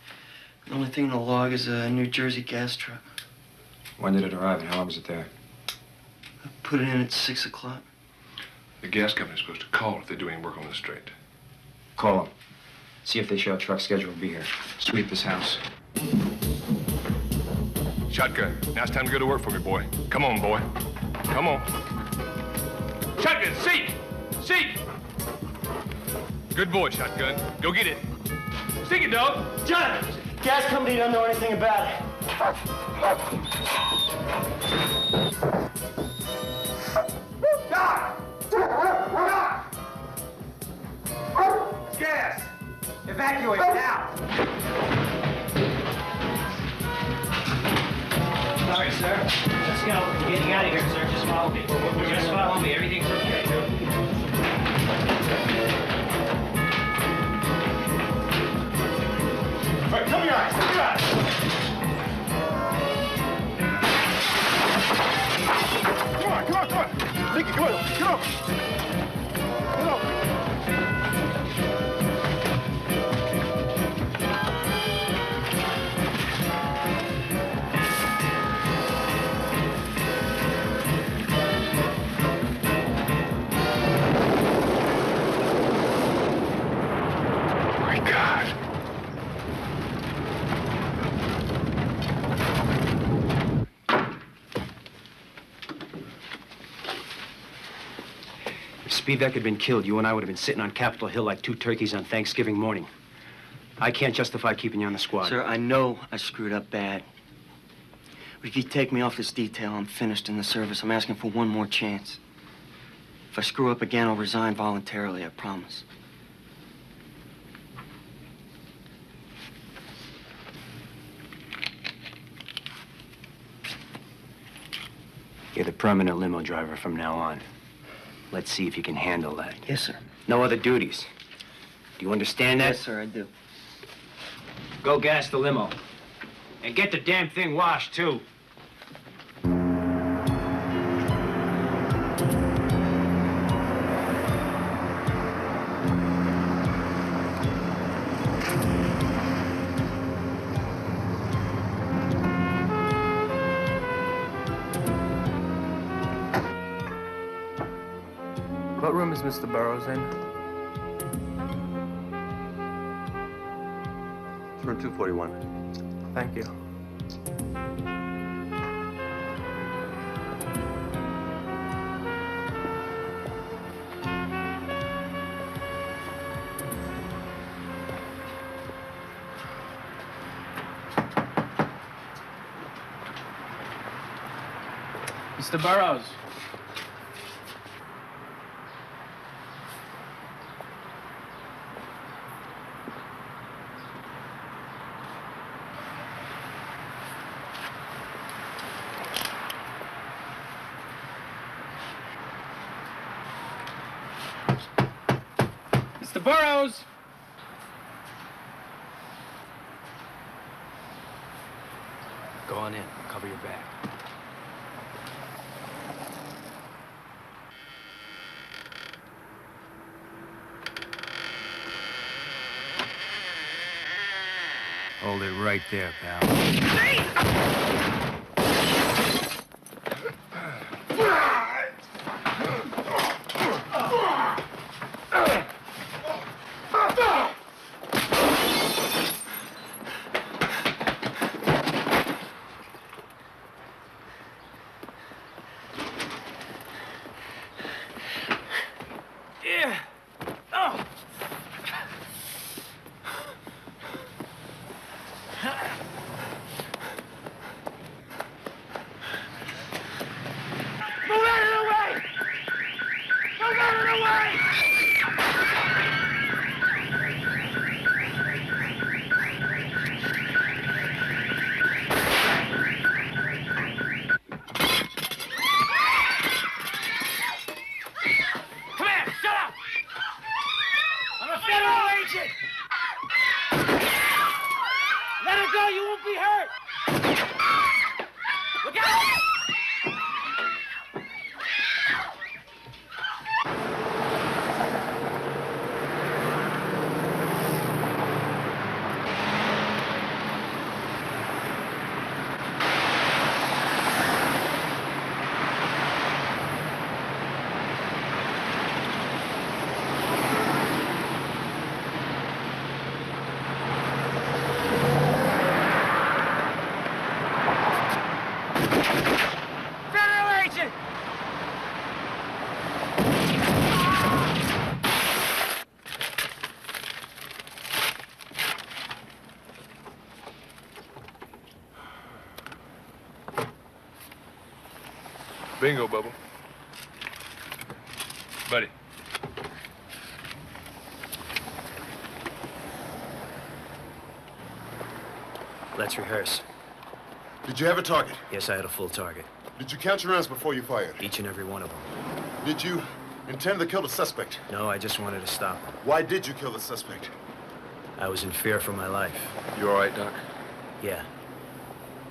The only thing in the log is a New Jersey gas truck. When did it arrive and how long was it there? I put it in at 6 o'clock. The gas company's supposed to call if they're doing work on the strait. Call them. See if they show a truck scheduled to be here. Sweep this house. Shotgun, now it's time to go to work for me, boy. Come on, boy. Come on. Shotgun, seek! Seek! Good boy, Shotgun. Go get it. Stick it, dog. John! Gas company don't know anything about it. Doc! Doc! Gas! Evacuate now! Sorry, sir. Let's go. We're getting out of here, sir. Just follow me. Just follow me. Everything's okay. All right, cover your eyes. Cover your eyes. Come on, come on, come on. Nicky, come on. Get up. Get up. My God. If Spivak had been killed, you and I would have been sitting on Capitol Hill like two turkeys on Thanksgiving morning. I can't justify keeping you on the squad. Sir, I know I screwed up bad. But if you take me off this detail, I'm finished in the service. I'm asking for one more chance. If I screw up again, I'll resign voluntarily, I promise. You're the permanent limo driver from now on. Let's see if you can handle that. Yes, sir. No other duties. Do you understand that? Yes, sir, I do. Go gas the limo. And get the damn thing washed, too. What room is Mr. Burroughs in? It's room 241. Thank you. Mr. Burroughs. Mr. Burroughs! Go on in. Cover your back. Hold it right there, pal. Bingo, Bubba. Buddy. Let's rehearse. Did you have a target? Yes, I had a full target. Did you count your rounds before you fired? Each and every one of them. Did you intend to kill the suspect? No, I just wanted to stop him. Why did you kill the suspect? I was in fear for my life. You all right, Doc? Yeah.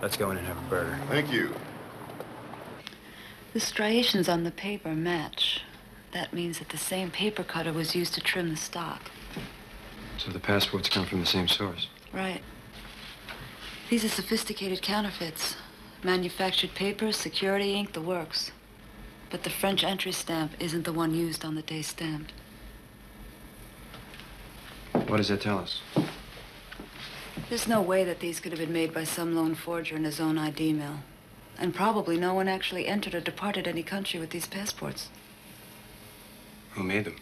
Let's go in and have a burger. Thank you. The striations on the paper match. That means that the same paper cutter was used to trim the stock. So the passports come from the same source? Right. These are sophisticated counterfeits. Manufactured papers, security ink, the works. But the French entry stamp isn't the one used on the day stamped. What does that tell us? There's no way that these could have been made by some lone forger in his own ID mill. And probably no one actually entered or departed any country with these passports. Who made them?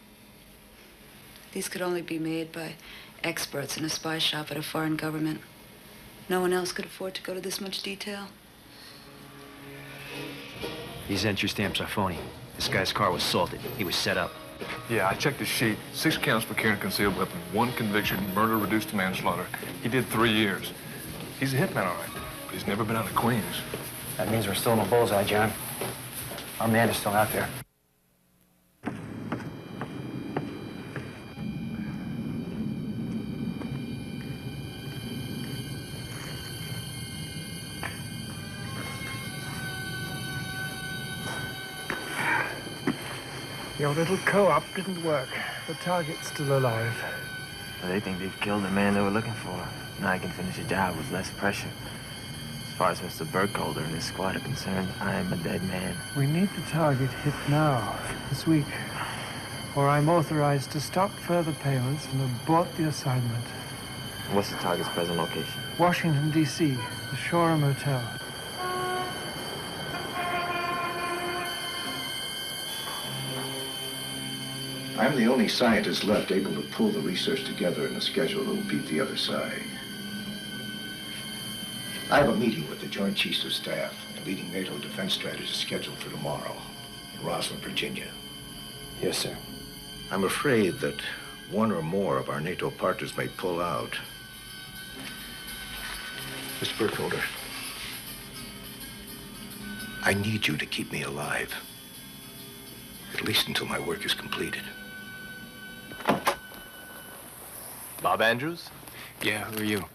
These could only be made by experts in a spy shop at a foreign government. No one else could afford to go to this much detail. These entry stamps are phony. This guy's car was salted. He was set up. Yeah, I checked his sheet. 6 counts for carrying a concealed weapon, 1 conviction, murder reduced to manslaughter. He did 3 years. He's a hitman, all right, but he's never been out of Queens. That means we're still in the bullseye, John. Our man is still out there. Your little co-op didn't work. The target's still alive. Well, they think they've killed the man they were looking for. Now I can finish the job with less pressure. As far as Mr. Burkholder and his squad are concerned, I am a dead man. We need the target hit now, this week, or I'm authorized to stop further payments and abort the assignment. What's the target's present location? Washington, D.C., the Shoreham Hotel. I'm the only scientist left able to pull the research together in a schedule that will beat the other side. I have a meeting with the Joint Chiefs of Staff and leading NATO defense strategists scheduled for tomorrow in Rosslyn, Virginia. Yes, sir. I'm afraid that one or more of our NATO partners may pull out. Mr. Burkholder, I need you to keep me alive, at least until my work is completed. Bob Andrews? Yeah, who are you?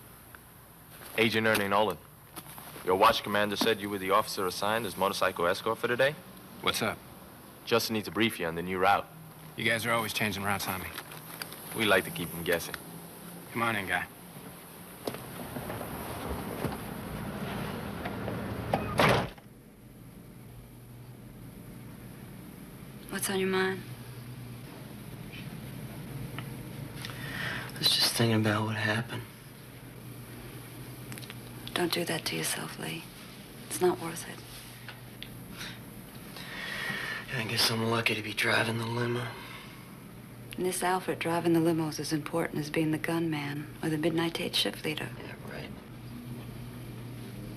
Agent Ernie Nolan. Your watch commander said you were the officer assigned as motorcycle escort for today? What's up? Justin needs to brief you on the new route. You guys are always changing routes on me. We like to keep him guessing. Come on in, guy. What's on your mind? I was just thinking about what happened. Don't do that to yourself, Lee. It's not worth it. I guess I'm lucky to be driving the limo. In this outfit, driving the limo is as important as being the gunman or the midnight eight shift leader. Yeah, right.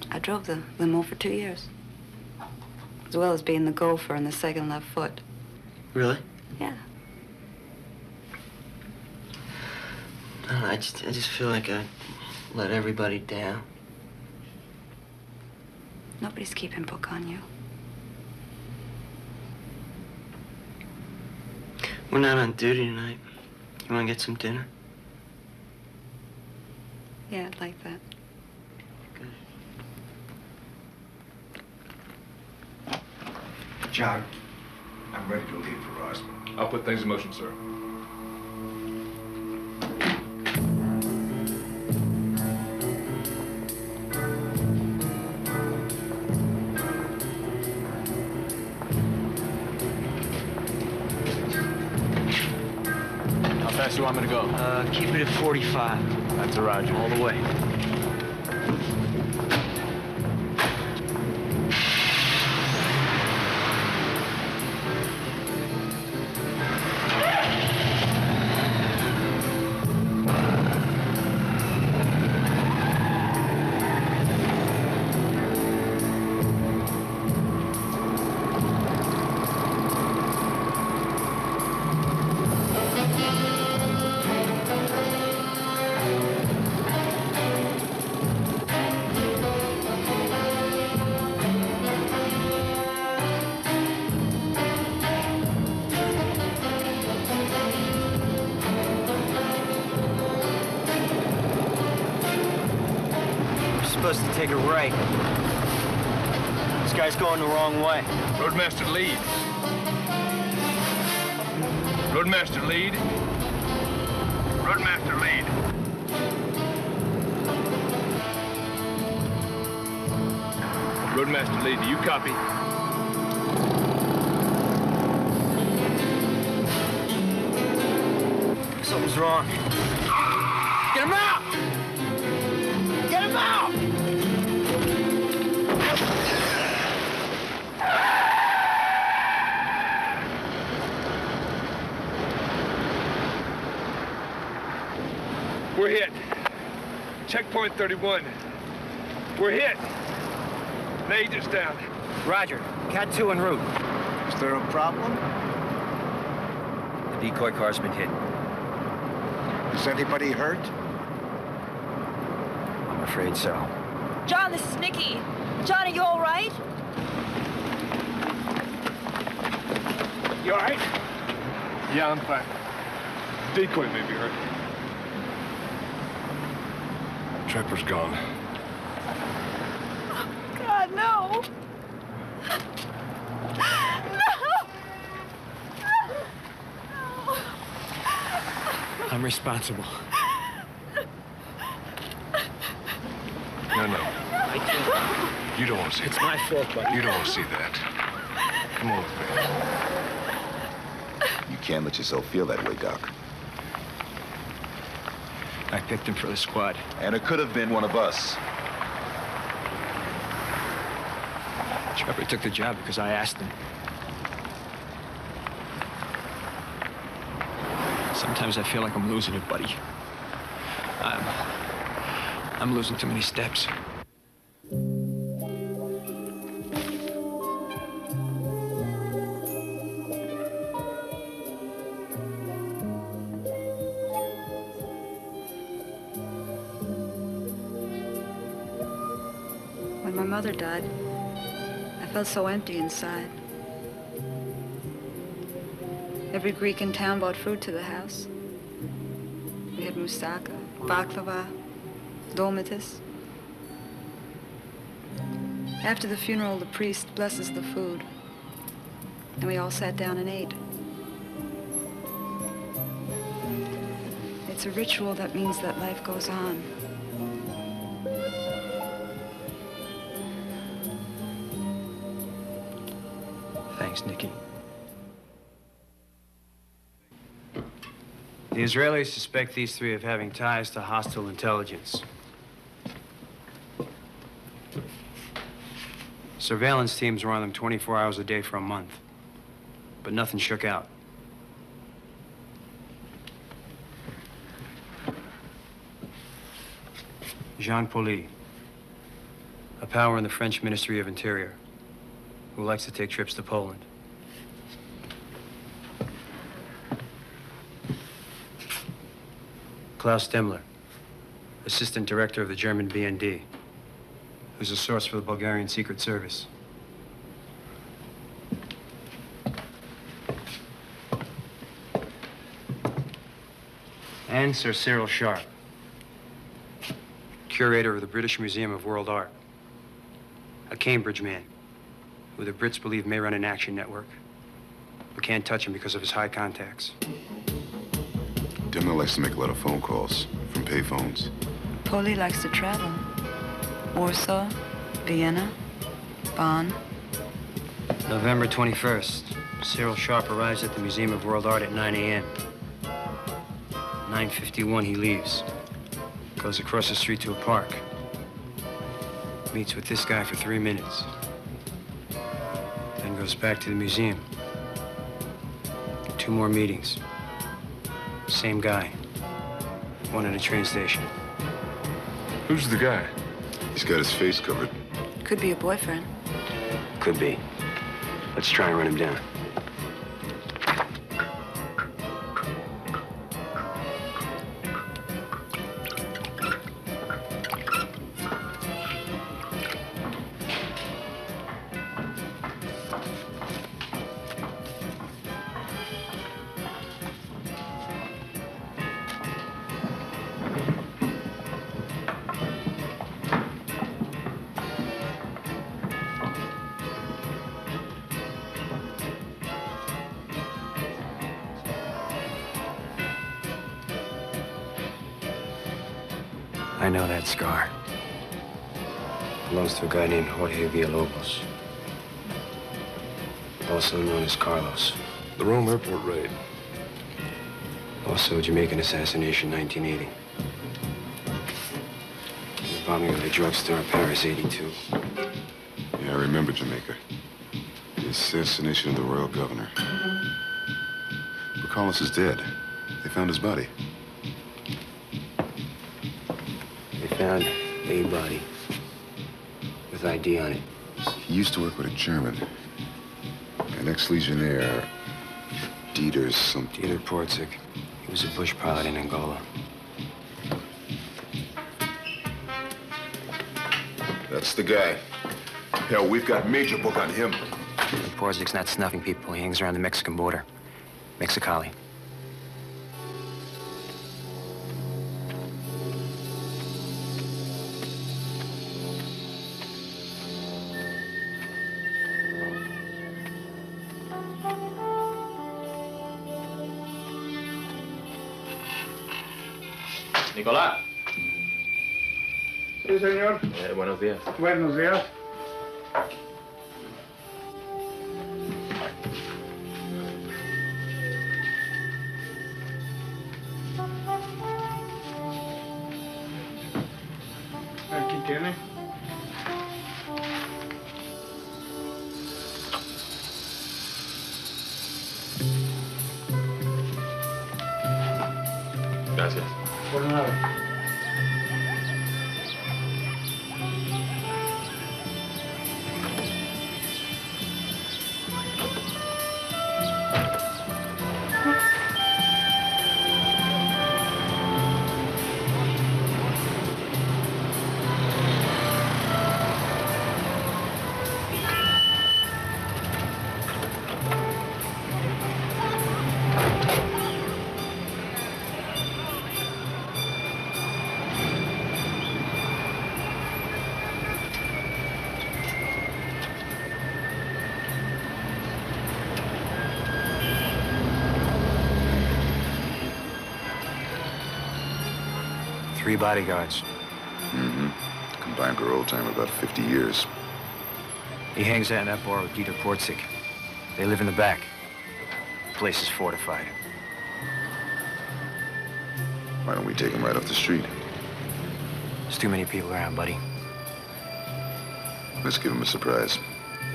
I drove the limo for 2 years, as well as being the gopher and the second left foot. Really? Yeah. I just feel like I let everybody down. Nobody's keeping book on you. We're not on duty tonight. You want to get some dinner? Yeah, I'd like that. John, I'm ready to leave for Roswell. I'll put things in motion, sir. How fast you want me to go? Keep it at 45. That's a roger. All the way. supposed to take a right. This guy's going the wrong way. Roadmaster lead. Roadmaster lead. Roadmaster lead. Roadmaster lead, do you copy? Something's wrong. Get him out! Get him out! We're hit. Checkpoint 31. We're hit. The agent's down. Roger. Cat 2 en route. Is there a problem? The decoy car's been hit. Is anybody hurt? I'm afraid so. John, this is Nikki. John, are you all right? You all right? Yeah, I'm fine. Decoy may be hurt. Trapper's gone. God, no. I'm responsible. No. I can't. You don't want to see It's that. my fault, buddy. You don't want to see that. Come on with me. You can't let yourself feel that way, Doc. I picked him for the squad. And it could have been one of us. Trevor took the job because I asked him. Sometimes I feel like I'm losing it, buddy. I'm losing too many steps. When my mother died, I felt so empty inside. Every Greek in town bought food to the house. We had moussaka, baklava, dolmitis. After the funeral, the priest blesses the food, and we all sat down and ate. It's a ritual that means that life goes on. Thanks, Nikki. The Israelis suspect these three of having ties to hostile intelligence. Surveillance teams were on them 24 hours a day for a month, but nothing shook out. Jean Pauly, a power in the French Ministry of Interior, who likes to take trips to Poland. Klaus Demler, assistant director of the German BND, who's a source for the Bulgarian Secret Service. And Sir Cyril Sharp, curator of the British Museum of World Art, a Cambridge man who the Brits believe may run an action network, but can't touch him because of his high contacts. Demler likes to make a lot of phone calls from payphones. Pauly likes to travel. Warsaw, Vienna, Bonn. November 21st, Cyril Sharp arrives at the Museum of World Art at 9 a.m. 9:51, he leaves. Goes across the street to a park. Meets with this guy for 3 minutes. Then goes back to the museum. 2 more meetings. Same guy. One at a train station. Who's the guy? He's got his face covered. Could be a boyfriend. Could be. Let's try and run him down. I know that scar. Belongs to a guy named Jorge Villalobos. Also known as Carlos. The Rome airport raid. Also Jamaican assassination, 1980. The bombing of the drugstore in Paris, 82. Yeah, I remember Jamaica. The assassination of the royal governor. But Carlos is dead. They found his body. They found a body with ID on it. He used to work with a German. An ex-legionnaire, Dieter something. Dieter Portzik. He was a bush pilot in Angola. That's the guy. Hell, we've got major book on him. And Portzik's not snuffing people. He hangs around the Mexican border. Mexicali. Nicolás. Sí, señor. Buenos días. Buenos días. Aquí tiene. Gracias. Por nada. Three bodyguards. Mm-hmm. Combined parole time about 50 years. He hangs out in that bar with Dieter Portzik. They live in the back. The place is fortified. Why don't we take him right off the street? There's too many people around, buddy. Let's give him a surprise.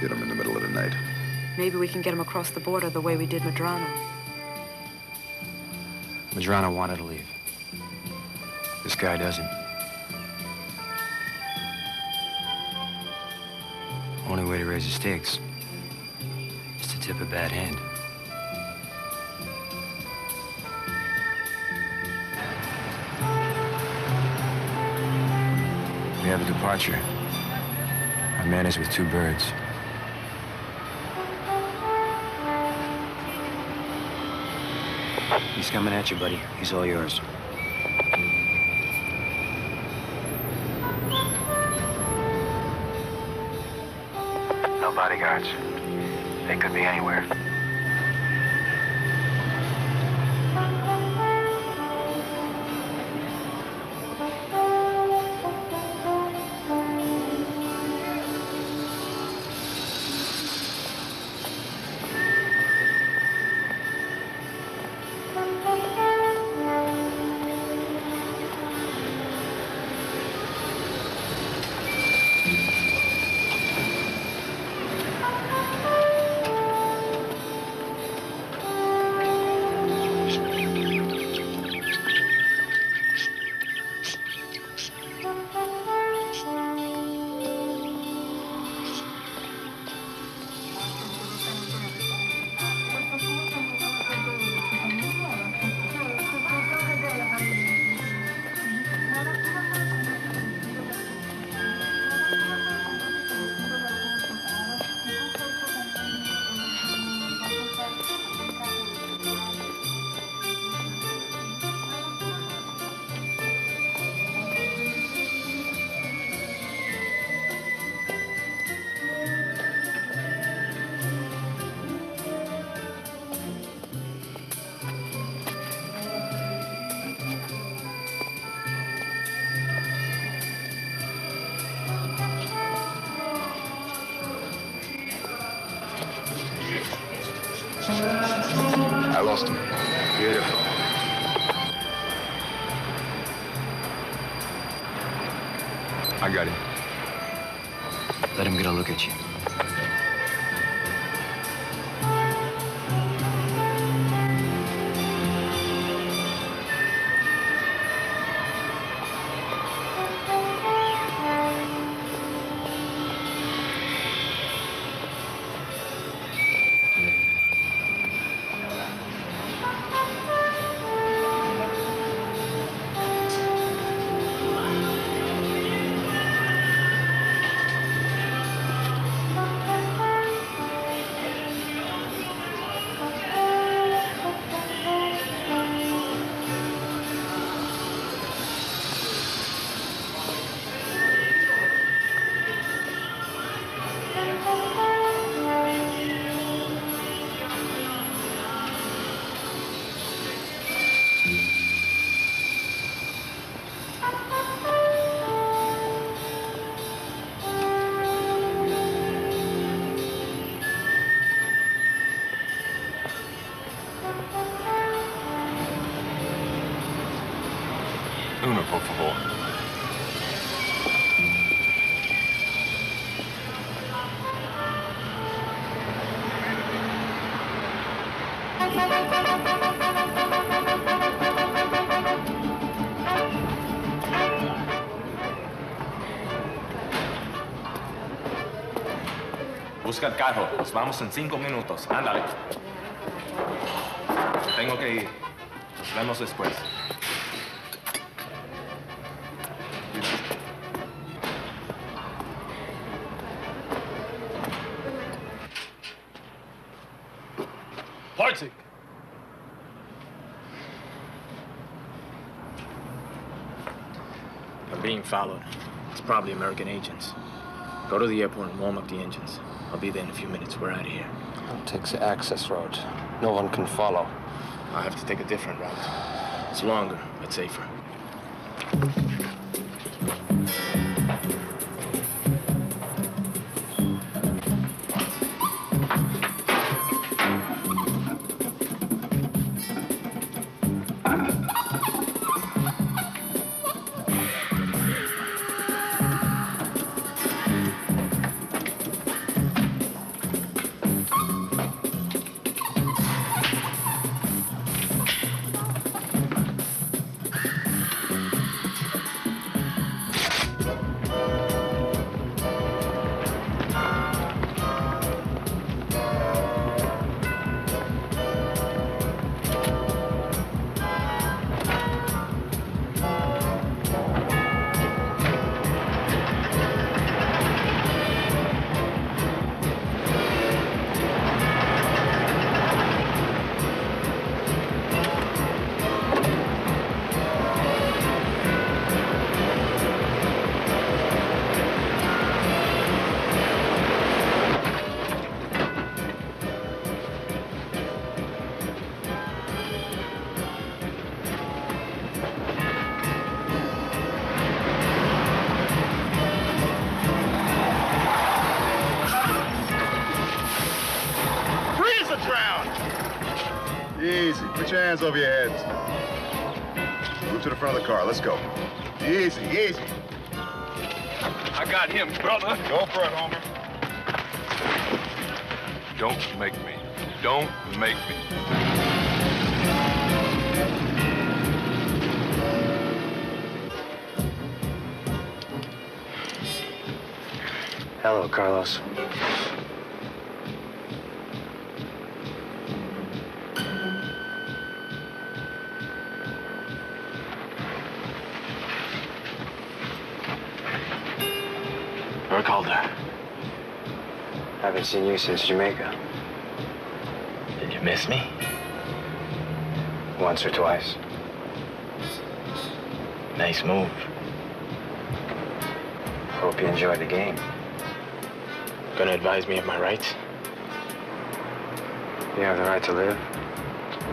Hit him in the middle of the night. Maybe we can get him across the border the way we did Medrano. Medrano wanted to leave. This guy doesn't. Only way to raise the stakes is to tip a bad hand. We have a departure. Our man is with two birds. He's coming at you, buddy. He's all yours. No bodyguards. They could be anywhere. I lost him. Beautiful. I got him. Let him get a look at you. Uno, por favor. Busca el carro. Nos vamos en 5 minutos. Ándale. Tengo que ir. Nos vemos después. Party! I'm being followed. It's probably American agents. Go to the airport and warm up the engines. I'll be there in a few minutes. We're out of here. It takes the access road. No one can follow. I have to take a different route. It's longer, but safer. Easy. Put your hands over your heads. Move to the front of the car. Let's go. Easy, easy. I got him, brother. Go for it, Homer. Don't make me. Don't make me. Hello, Carlos. Calder. Haven't seen you since Jamaica. Did you miss me? Once or twice. Nice move. Hope you enjoyed the game. Gonna advise me of my rights? You have the right to live,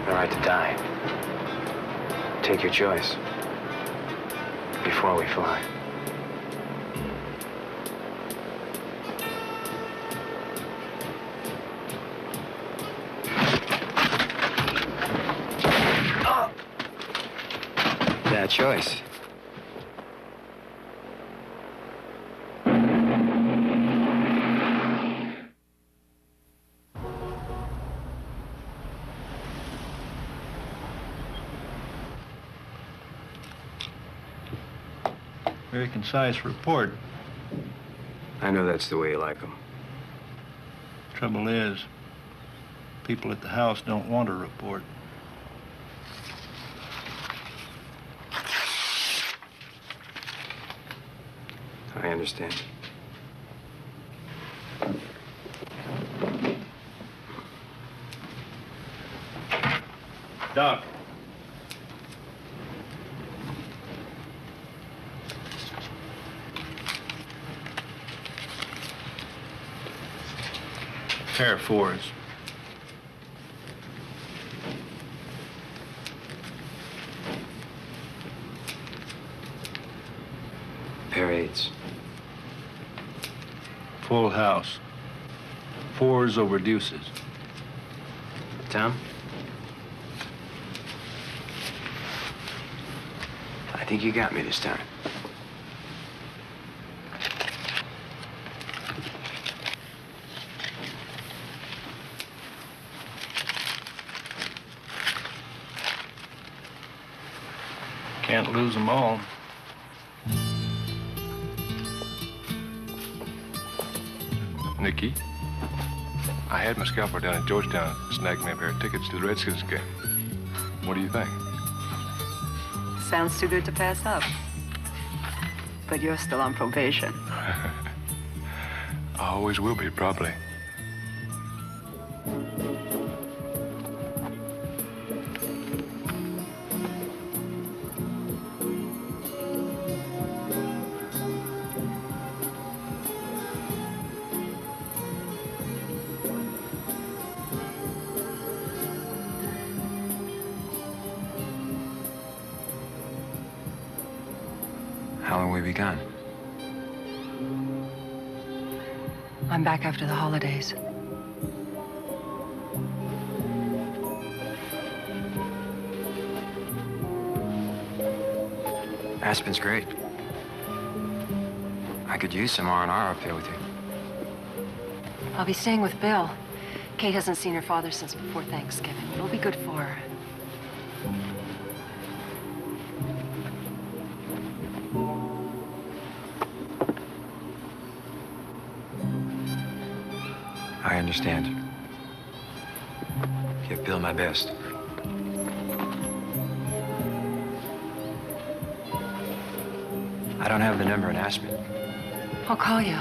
the right to die. Take your choice. Before we fly. choice. Very concise report. I know that's the way you like them. Trouble is, people at the house don't want a report. I understand. Doc. Pair of fours. Pair of eights. Full house. Fours over deuces. Tom? I think you got me this time. Can't lose them all. Nikki, I had my scalper down in Georgetown, snagged me a pair of tickets to the Redskins game. What do you think? Sounds too good to pass up. But you're still on probation. I always will be, probably. How long will we be gone? I'm back after the holidays. Aspen's great. I could use some R&R up here with you. I'll be staying with Bill. Kate hasn't seen her father since before Thanksgiving. It'll be good for her. I understand. Give Bill my best. I don't have the number in Aspen. I'll call you.